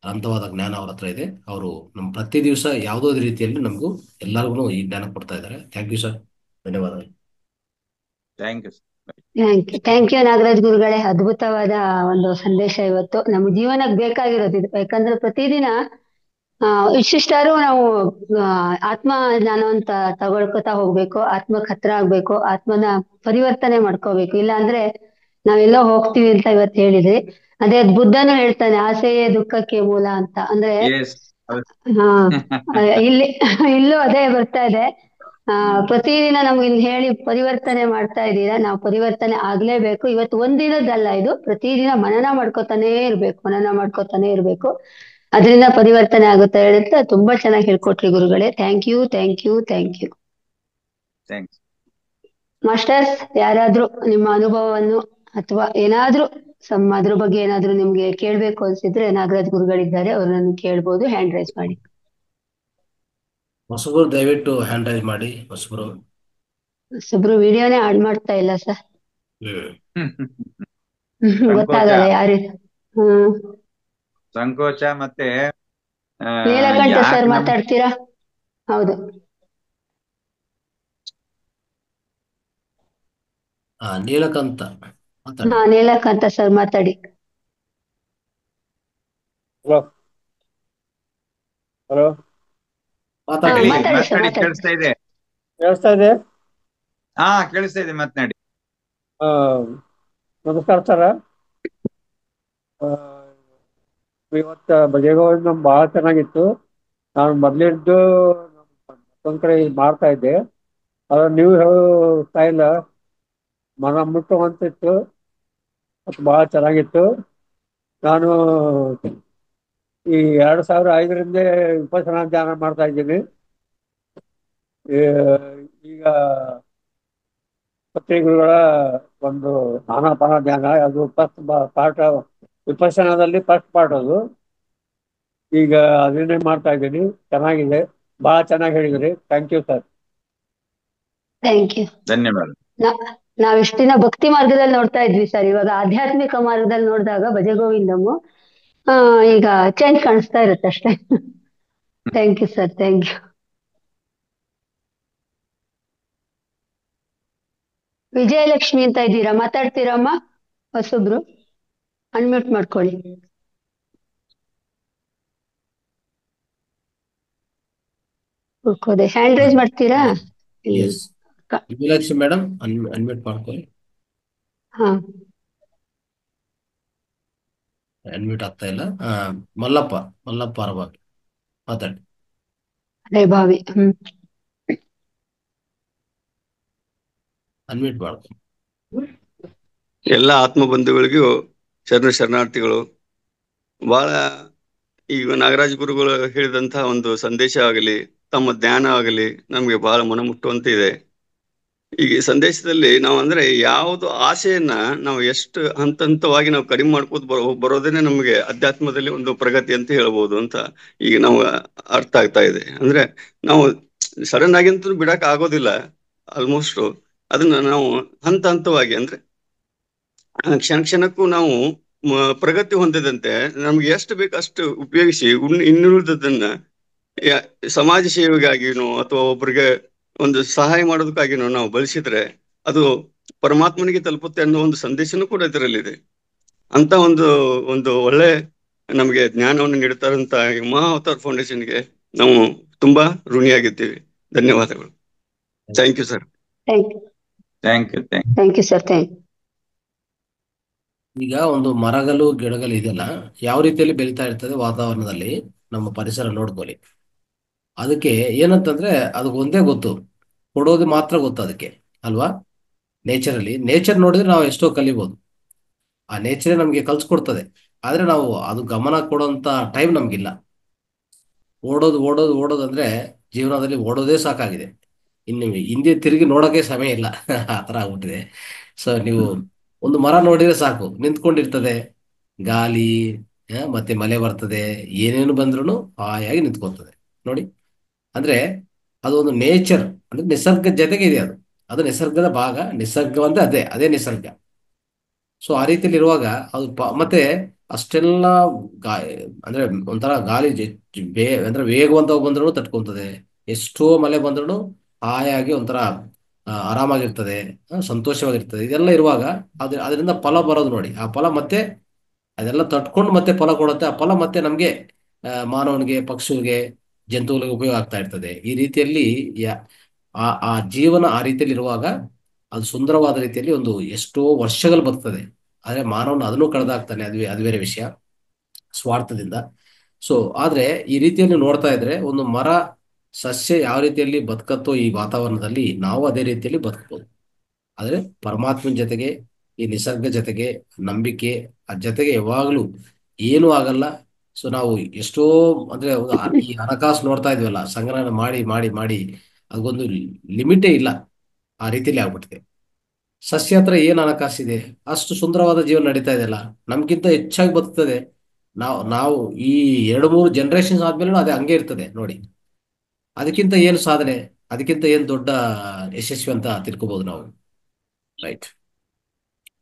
[SPEAKER 2] ಅನಂತವಾದ ಜ್ಞಾನ ಅವ್ರ ಹತ್ರ ಇದೆ. ಅವರು ನಮ್ಮ ಪ್ರತಿ ದಿವಸ ಯಾವುದೋ ರೀತಿಯಲ್ಲಿ ನಮಗೂ ಎಲ್ಲರಿಗೂ ಈ ಜ್ಞಾನ ಕೊಡ್ತಾ ಇದ್ದಾರೆ. ಥ್ಯಾಂಕ್ ಯು ಸರ್, ಧನ್ಯವಾದಗಳು.
[SPEAKER 3] ಥ್ಯಾಂಕ್ ಯು ನಾಗರಾಜ್ ಗುರುಗಳೇ. ಅದ್ಭುತವಾದ ಒಂದು ಸಂದೇಶ ಇವತ್ತು ನಮ್ಮ ಜೀವನಕ್ಕೆ ಬೇಕಾಗಿರೋದು ಇದು. ಯಾಕಂದ್ರೆ ಪ್ರತಿದಿನ ಇಷ್ಟಿಷ್ಟಾರು ನಾವು ಆತ್ಮ ಜ್ಞಾನವಂತ ತಗೊಳ್ಕೊತಾ ಹೋಗ್ಬೇಕು, ಆತ್ಮಕ್ ಹತ್ರ ಆಗ್ಬೇಕು, ಆತ್ಮನ ಪರಿವರ್ತನೆ ಮಾಡ್ಕೋಬೇಕು. ಇಲ್ಲ ಅಂದ್ರೆ ನಾವೆಲ್ಲೋ ಹೋಗ್ತೀವಿ ಅಂತ ಇವತ್ತು ಹೇಳಿದ್ರಿ. ಅದೇ ಬುದ್ಧನು ಹೇಳ್ತಾನೆ, ಆಸೆಯೇ ದುಃಖಕ್ಕೆ ಮೂಲ ಅಂತ. ಅಂದ್ರೆ ಇಲ್ಲೂ ಅದೇ ಬರ್ತಾ ಇದೆ. ಪ್ರತಿದಿನ ನಮ್ಗೆ ಹೇಳಿ ಪರಿವರ್ತನೆ ಮಾಡ್ತಾ ಇದ್ದೀರಾ. ನಾವು ಪರಿವರ್ತನೆ ಆಗ್ಲೇಬೇಕು. ಇವತ್ತು ಒಂದಿನದಲ್ಲ, ಇದು ಪ್ರತಿದಿನ ಮನನ ಮಾಡ್ಕೋತಾನೆ ಇರ್ಬೇಕು. ಅದರಿಂದ ಪರಿವರ್ತನೆ ಆಗುತ್ತೆ ಹೇಳುತ್ತೆ. ತುಂಬಾ ಚೆನ್ನಾಗಿ ಹೇಳ್ಕೊಟ್ರಿ ಗುರುಗಳೇ. Thank you. ಮಾಸ್ಟರ್ಸ್, ಯಾರಾದ್ರೂ ನಿಮ್ಮ ಅನುಭವವನ್ನು ಅಥವಾ ಏನಾದ್ರೂ ಅದ್ರ ಬಗ್ಗೆ ಏನಾದ್ರೂ ನಿಮ್ಗೆ ಕೇಳ್ಬೇಕು ಅನ್ಸಿದ್ರೆ ನಾಗರಾಜ್ ಗುರುಗಳಿದ್ದಾರೆ, ಅವ್ರನ್ನ ಕೇಳ್ಬೋದು. ಹ್ಯಾಂಡ್ ರೈಸ್ ಮಾಡಿ.
[SPEAKER 2] ಹೊಸಬ್ರು ದಯವಿಟ್ಟು ಹ್ಯಾಂಡ್ ರೈಸ್ ಮಾಡಿ. ಹೊಸಬ್ರು
[SPEAKER 3] ವಿಡಿಯೋನೇ ಆಡ್ ಮಾಡ್ತಾ ಇಲ್ಲ ಸರ್. ಗೊತ್ತಾಗಲ್ಲ ಯಾರು.
[SPEAKER 1] ಸಂಕೋಚ. ಮತ್ತೆ
[SPEAKER 3] ನೀಲಕಂಠ ಸರ್ ಮಾತಾಡ್ತೀರಾ? ಹೌದು,
[SPEAKER 2] ನೀಲಕಂಠ
[SPEAKER 3] ನೀಲಕಂಠ ಸರ್ ಮಾತಾಡಿ.
[SPEAKER 4] ಹಲೋ ಹಲೋ
[SPEAKER 2] ಮಾತಾಡಿ.
[SPEAKER 1] ಹೇಳಿ,
[SPEAKER 3] ಮಾತಾಡಿ ಸರ್,
[SPEAKER 1] ಮಾತನಾಡಿ,
[SPEAKER 3] ಮಾತಾಡಿ.
[SPEAKER 1] ಕೇಳಿಸ್ತಾ ಇದೆ.
[SPEAKER 4] ಕೇಳಿಸ್ತಾ ಇದೆ?
[SPEAKER 1] ಹಾ, ಕೇಳಿಸ್ತಾ ಇದೆ, ಮಾತನಾಡಿ.
[SPEAKER 4] ಆ, ನಮಸ್ಕಾರ ಸರ್. ಇವತ್ತ ಬಜೆಗೋಳ್ ನಮ್ ಬಹಳ ಚೆನ್ನಾಗಿತ್ತು. ನಾನು ಮೊದ್ಲಿದ್ದು ಮತ್ತೊಂದ್ ಕಡೆ ಮಾಡ್ತಾ ಇದ್ದೆ. ಆದ್ರೆ ನೀವು ಹೇಳೋ ಸ್ಟೈಲ್ ಮನ ಮುಟ್ಟುವಂತಿತ್ತು ಮತ್ತು ಬಹಳ ಚೆನ್ನಾಗಿತ್ತು. ನಾನು ಈ 2005ರಿಂದ ವಿಪස්සನಾ ಧ್ಯಾನ ಮಾಡ್ತಾ ಇದ್ದೀನಿ. ಈಗ ಪತ್ರಿಕೆಗಳ ಒಂದು ಆನಾಪಾನ ಧ್ಯಾನ, ಅದು ಫಸ್ಟ್ ಪಾರ್ಟ್, ವಿಪස්සನಾದಲ್ಲಿ ಫಸ್ಟ್ ಪಾರ್ಟ್ ಅದು. ಈಗ ಅದನ್ನೇ ಮಾಡ್ತಾ ಇದ್ದೀನಿ. ಚೆನ್ನಾಗಿದೆ, ಬಹಳ ಚೆನ್ನಾಗಿ ಹೇಳಿದ್ರಿ. Thank you sir.
[SPEAKER 3] Thank you.
[SPEAKER 1] ಧನ್ಯವಾದ.
[SPEAKER 3] ನಾವ್ ಇಷ್ಟ ದಿನ ಭಕ್ತಿ ಮಾರ್ಗದಲ್ಲಿ ನೋಡ್ತಾ ಇದ್ವಿ ಸರ್, ಇವಾಗ ಆಧ್ಯಾತ್ಮಿಕ ಮಾರ್ಗದಲ್ಲಿ ನೋಡಿದಾಗ ಭಜಗೋವಿಂದము ಈಗ ಚೇಂಜ್ ಕಾಣಿಸ್ತಾ ಇರುತ್ತೆ ಅಷ್ಟೇ. Thank you sir, thank you. Vijayalakshmi ಅಂತ ಇದ್ದೀರಾ, ಮಾತಾಡ್ತೀರಮ್ಮ? ಹೊಸಬ್ರು ಅನ್ಮ್ಯೂಟ್ ಮಾಡ್ಕೊಳ್ಳಿ. ಹುಡ್ಕೋದೆ, ಹ್ಯಾಂಡ್ ರೈಸ್ ಮಾಡ್ತೀರಾ?
[SPEAKER 2] ಎಸ್, ವಿಜಯಲಕ್ಷ್ಮಿ ಮೇಡಮ್ ಅನ್ಮ್ಯೂಟ್ ಮಾಡ್ಕೊಳ್ಳಿ.
[SPEAKER 3] ಹಾ,
[SPEAKER 2] ಅನ್ಮ್ಯೂಟ್ ಆಗ್ತಾ ಇಲ್ಲ. ಮಲ್ಲಪ್ಪ ಅರಬಾವಿ ಮಾತಾಡಿ.
[SPEAKER 3] ಅದೇ ಭಾವಿ.
[SPEAKER 2] ಅನ್ಮ್ಯೂಟ್ ಮಾಡ್ಕೊಳ್ಳಿ.
[SPEAKER 5] ಎಲ್ಲ ಆತ್ಮ ಬಂಧುಗಳಿಗೂ ಶರಣಾರ್ಥಿಗಳು. ಬಹಳ ಈಗ ನಾಗರಾಜ್ ಗುರುಗಳು ಹೇಳಿದಂತಹ ಒಂದು ಸಂದೇಶ ಆಗಲಿ, ತಮ್ಮ ಜ್ಞಾನ ಆಗಲಿ, ನಮ್ಗೆ ಬಹಳ ಮನಮುಟ್ಟುವಂತೆ ಇದೆ. ಈಗ ಈ ಸಂದೇಶದಲ್ಲಿ ನಾವು ಅಂದ್ರೆ ಯಾವುದು ಆಸೆಯನ್ನ ನಾವು ಎಷ್ಟು ಹಂತ ಹಂತವಾಗಿ ನಾವು ಕಡಿಮೆ ಮಾಡ್ಕೋತ ಬರೋದೇನೆ ನಮಗೆ ಅಧ್ಯಾತ್ಮದಲ್ಲಿ ಒಂದು ಪ್ರಗತಿ ಅಂತ ಹೇಳ್ಬೋದು ಅಂತ ಈಗ ನಾವು ಅರ್ಥ ಆಗ್ತಾ ಇದೆ. ಅಂದ್ರೆ ನಾವು ಸಡನ್ ಆಗಂತೂ ಬಿಡಕ್ ಆಗೋದಿಲ್ಲ. ಆಲ್ಮೋಸ್ಟ್ ಅದನ್ನ ನಾವು ಹಂತ ಹಂತವಾಗಿ ಅಂದ್ರೆ ಕ್ಷಣ ಕ್ಷಣಕ್ಕೂ ನಾವು ಪ್ರಗತಿ ಹೊಂದಿದಂತೆ ನಮ್ಗೆ ಎಷ್ಟು ಬೇಕು ಅಷ್ಟು ಉಪಯೋಗಿಸಿ ಇನ್ನುಳಿದದನ್ನ ಸಮಾಜ ಸೇವೆಗಾಗಿನೋ ಅಥವಾ ಒಬ್ಬರಿಗೆ ಒಂದು ಸಹಾಯ ಮಾಡೋದಕ್ಕಾಗಿನೋ ನಾವು ಬಳಸಿದ್ರೆ ಅದು ಪರಮಾತ್ಮನಿಗೆ ತಲುಪುತ್ತೆ ಅನ್ನೋ ಒಂದು ಸಂದೇಶನೂ ಕೂಡ ಇದರಲ್ಲಿದೆ. ಅಂತ ಒಂದು ಒಂದು ಒಳ್ಳೆ ನಮಗೆ ಜ್ಞಾನವನ್ನು ನೀಡುತ್ತಾರಂತ ಮಹಾ ಅವತಾರ್ ಫೌಂಡೇಶನ್ಗೆ ನಾವು ತುಂಬಾ ಋಣಿಯಾಗಿದ್ದೀವಿ. ಧನ್ಯವಾದಗಳು. Thank you sir.
[SPEAKER 3] Thank you,
[SPEAKER 1] thank you.
[SPEAKER 3] Thank you sir, thank you.
[SPEAKER 2] ಈಗ ಒಂದು ಮರಗಳು ಗಿಡಗಳು ಇದೆಯಲ್ಲ, ಯಾವ ರೀತಿಯಲ್ಲಿ ಬೆಳೀತಾ ಇರ್ತದೆ ವಾತಾವರಣದಲ್ಲಿ, ನಮ್ಮ ಪರಿಸರ ನೋಡ್ಕೊಳ್ಳಿ. ಅದಕ್ಕೆ ಏನಂತಂದ್ರೆ ಅದಕ್ಕೆ ಒಂದೇ ಗೊತ್ತು, ಕೊಡೋದು ಮಾತ್ರ ಗೊತ್ತು ಅದಕ್ಕೆ, ಅಲ್ವಾ? ನೇಚರ್ ನೋಡಿದ್ರೆ ನಾವು ಎಷ್ಟೋ ಕಲಿಬೋದು. ಆ ನೇಚರೇ ನಮಗೆ ಕಲ್ಸ್ಕೊಡ್ತದೆ. ಆದ್ರೆ ನಾವು ಅದು ಗಮನ ಕೊಡೋಂತ ಟೈಮ್ ನಮ್ಗಿಲ್ಲ. ಓಡೋದು ಅಂದ್ರೆ ಜೀವನದಲ್ಲಿ ಓಡೋದೇ ಸಾಕಾಗಿದೆ. ಇನ್ನು ಹಿಂದೆ ತಿರುಗಿ ನೋಡೋಕೆ ಸಮಯ ಇಲ್ಲ. ಆ ಥರ ಆಗ್ಬಿಟ್ಟಿದೆ. ಸೊ ನೀವು ಒಂದು ಮರ ನೋಡಿದ್ರೆ ಸಾಕು, ನಿಂತ್ಕೊಂಡಿರ್ತದೆ. ಗಾಳಿ ಮತ್ತೆ ಮಳೆ ಬರ್ತದೆ, ಏನೇನು ಬಂದ್ರೂ ಹಾಯಾಗಿ ನಿಂತ್ಕೊತದೆ ನೋಡಿ. ಅಂದ್ರೆ ಅದು ಒಂದು ನೇಚರ್, ಅಂದ್ರೆ ನಿಸರ್ಗದ ಜೊತೆಗೆ ಇದೆ. ಅದು ನಿಸರ್ಗದ ಭಾಗ. ನಿಸರ್ಗ ಅಂದ್ರೆ ಅದೇ ನಿಸರ್ಗ. ಸೊ ಆ ರೀತಿಯಲ್ಲಿ ಇರುವಾಗ ಅದು ಮತ್ತೆ ಅಷ್ಟೆಲ್ಲ ಗಾ ಅಂದ್ರೆ ಒಂಥರ ಗಾಳಿ ಅಂದ್ರೆ ವೇಗವಂತ ಬಂದ್ರೂ ತಟ್ಕೊಂತದೆ. ಎಷ್ಟೋ ಮಳೆ ಬಂದ್ರೂ ಹಾಯಾಗಿ ಒಂಥರ ಆರಾಮಾಗಿರ್ತದೆ, ಸಂತೋಷವಾಗಿರ್ತದೆ. ಇದೆಲ್ಲ ಇರುವಾಗ ಅದರಿಂದ ಫಲ ಬರೋದು ನೋಡಿ. ಆ ಫಲ ಮತ್ತೆ ಅದೆಲ್ಲ ತಟ್ಕೊಂಡು ಮತ್ತೆ ಫಲ ಕೊಡುತ್ತೆ. ಆ ಫಲ ಮತ್ತೆ ನಮಗೆ ಮಾನವನಿಗೆ, ಪಕ್ಷಿಗಳಿಗೆ, ಜಂತುಗಳಿಗೆ ಉಪಯೋಗ ಆಗ್ತಾ ಇರ್ತದೆ. ಈ ರೀತಿಯಲ್ಲಿ ಆ ಜೀವನ ಆ ರೀತಿಯಲ್ಲಿ ಇರುವಾಗ ಅದು ಸುಂದರವಾದ ರೀತಿಯಲ್ಲಿ ಒಂದು ಎಷ್ಟೋ ವರ್ಷಗಳು ಬರ್ತದೆ. ಆದ್ರೆ ಮಾನವನ ಅದನ್ನು ಕಳೆದಾಗ್ತಾನೆ, ಅದು ಬೇರೆ ವಿಷಯ, ಸ್ವಾರ್ಥದಿಂದ. ಸೊ ಆದ್ರೆ ಈ ರೀತಿಯಲ್ಲಿ ನೋಡ್ತಾ ಇದ್ರೆ ಒಂದು ಮರ, ಸಸ್ಯ ಯಾವ ರೀತಿಯಲ್ಲಿ ಬದುಕತ್ತೋ ಈ ವಾತಾವರಣದಲ್ಲಿ, ನಾವು ಅದೇ ರೀತಿಯಲ್ಲಿ ಬದುಕಬಹುದು. ಆದ್ರೆ ಪರಮಾತ್ಮನ ಜೊತೆಗೆ, ಈ ನಿಸರ್ಗ ಜೊತೆಗೆ ನಂಬಿಕೆ, ಅದ್ ಜೊತೆಗೆ ಯಾವಾಗಲೂ ಏನೂ ಆಗಲ್ಲ. ಸೊ ನಾವು ಎಷ್ಟೋ ಅಂದ್ರೆ ಈ ಹಣಕಾಸು ನೋಡ್ತಾ ಇದ್ವಲ್ಲ, ಸಂಗ್ರಹಣ ಮಾಡಿ ಮಾಡಿ ಮಾಡಿ ಅದಕ್ಕೊಂದು ಲಿಮಿಟೇ ಇಲ್ಲ. ಆ ರೀತಿಯಲ್ಲಿ ಆಗ್ಬಿಟ್ಟಿದೆ. ಸಸ್ಯ ಹತ್ರ ಏನು ಹಣಕಾಸಿದೆ, ಅಷ್ಟು ಸುಂದರವಾದ ಜೀವನ ನಡೀತಾ ಇದೆಯಲ್ಲ, ನಮ್ಗಿಂತ ಹೆಚ್ಚಾಗಿ ಬದುಕ್ತದೆ. ನಾವು ಈ 2-3 ಜನರೇಷನ್ಸ್ ಆದ್ಮೇಲೆ ಅದೇ ಹಂಗೆ ಇರ್ತದೆ ನೋಡಿ. ಅದಕ್ಕಿಂತ ಏನು ಸಾಧನೆ, ಅದಕ್ಕಿಂತ ಏನು ದೊಡ್ಡ ಯಶಸ್ವಿ ಅಂತ ತಿಳ್ಕೊಬಹುದು ನಾವು. ರೈಟ್.